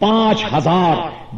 5000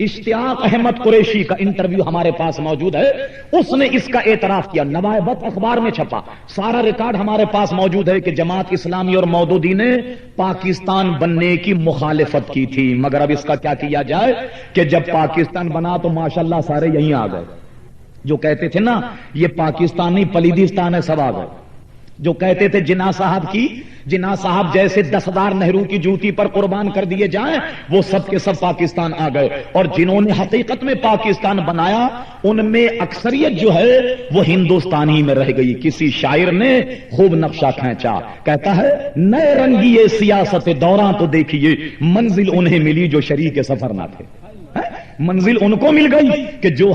اشتیاق احمد قریشی کا انٹرویو ہمارے پاس موجود ہے، اس نے اس کا اعتراف کیا، نوائبت اخبار میں چھپا، سارا ریکارڈ ہمارے پاس موجود ہے کہ جماعت اسلامی اور مودودی نے پاکستان بننے کی مخالفت کی تھی، مگر اب اس کا کیا کیا جائے کہ جب پاکستان بنا تو ماشاءاللہ سارے یہیں آ گئے، جو کہتے تھے نا یہ پاکستانی پلیدستان ہے سب آ گئے، جو کہتے تھے جناح صاحب جیسے 10,000 نہرو کی جوتی پر قربان کر دیے جائیں، وہ سب کے سب پاکستان آ گئے، اور جنہوں نے حقیقت میں پاکستان بنایا ان میں اکثریت جو ہے وہ ہندوستانی میں رہ گئی۔ کسی شاعر نے خوب نقشہ کھینچا، کہتا ہے نئے رنگی یہ سیاست دوراں تو دیکھیے، منزل انہیں ملی جو شریک سفر نہ تھے، منزل ان کو مل گئی کہ جو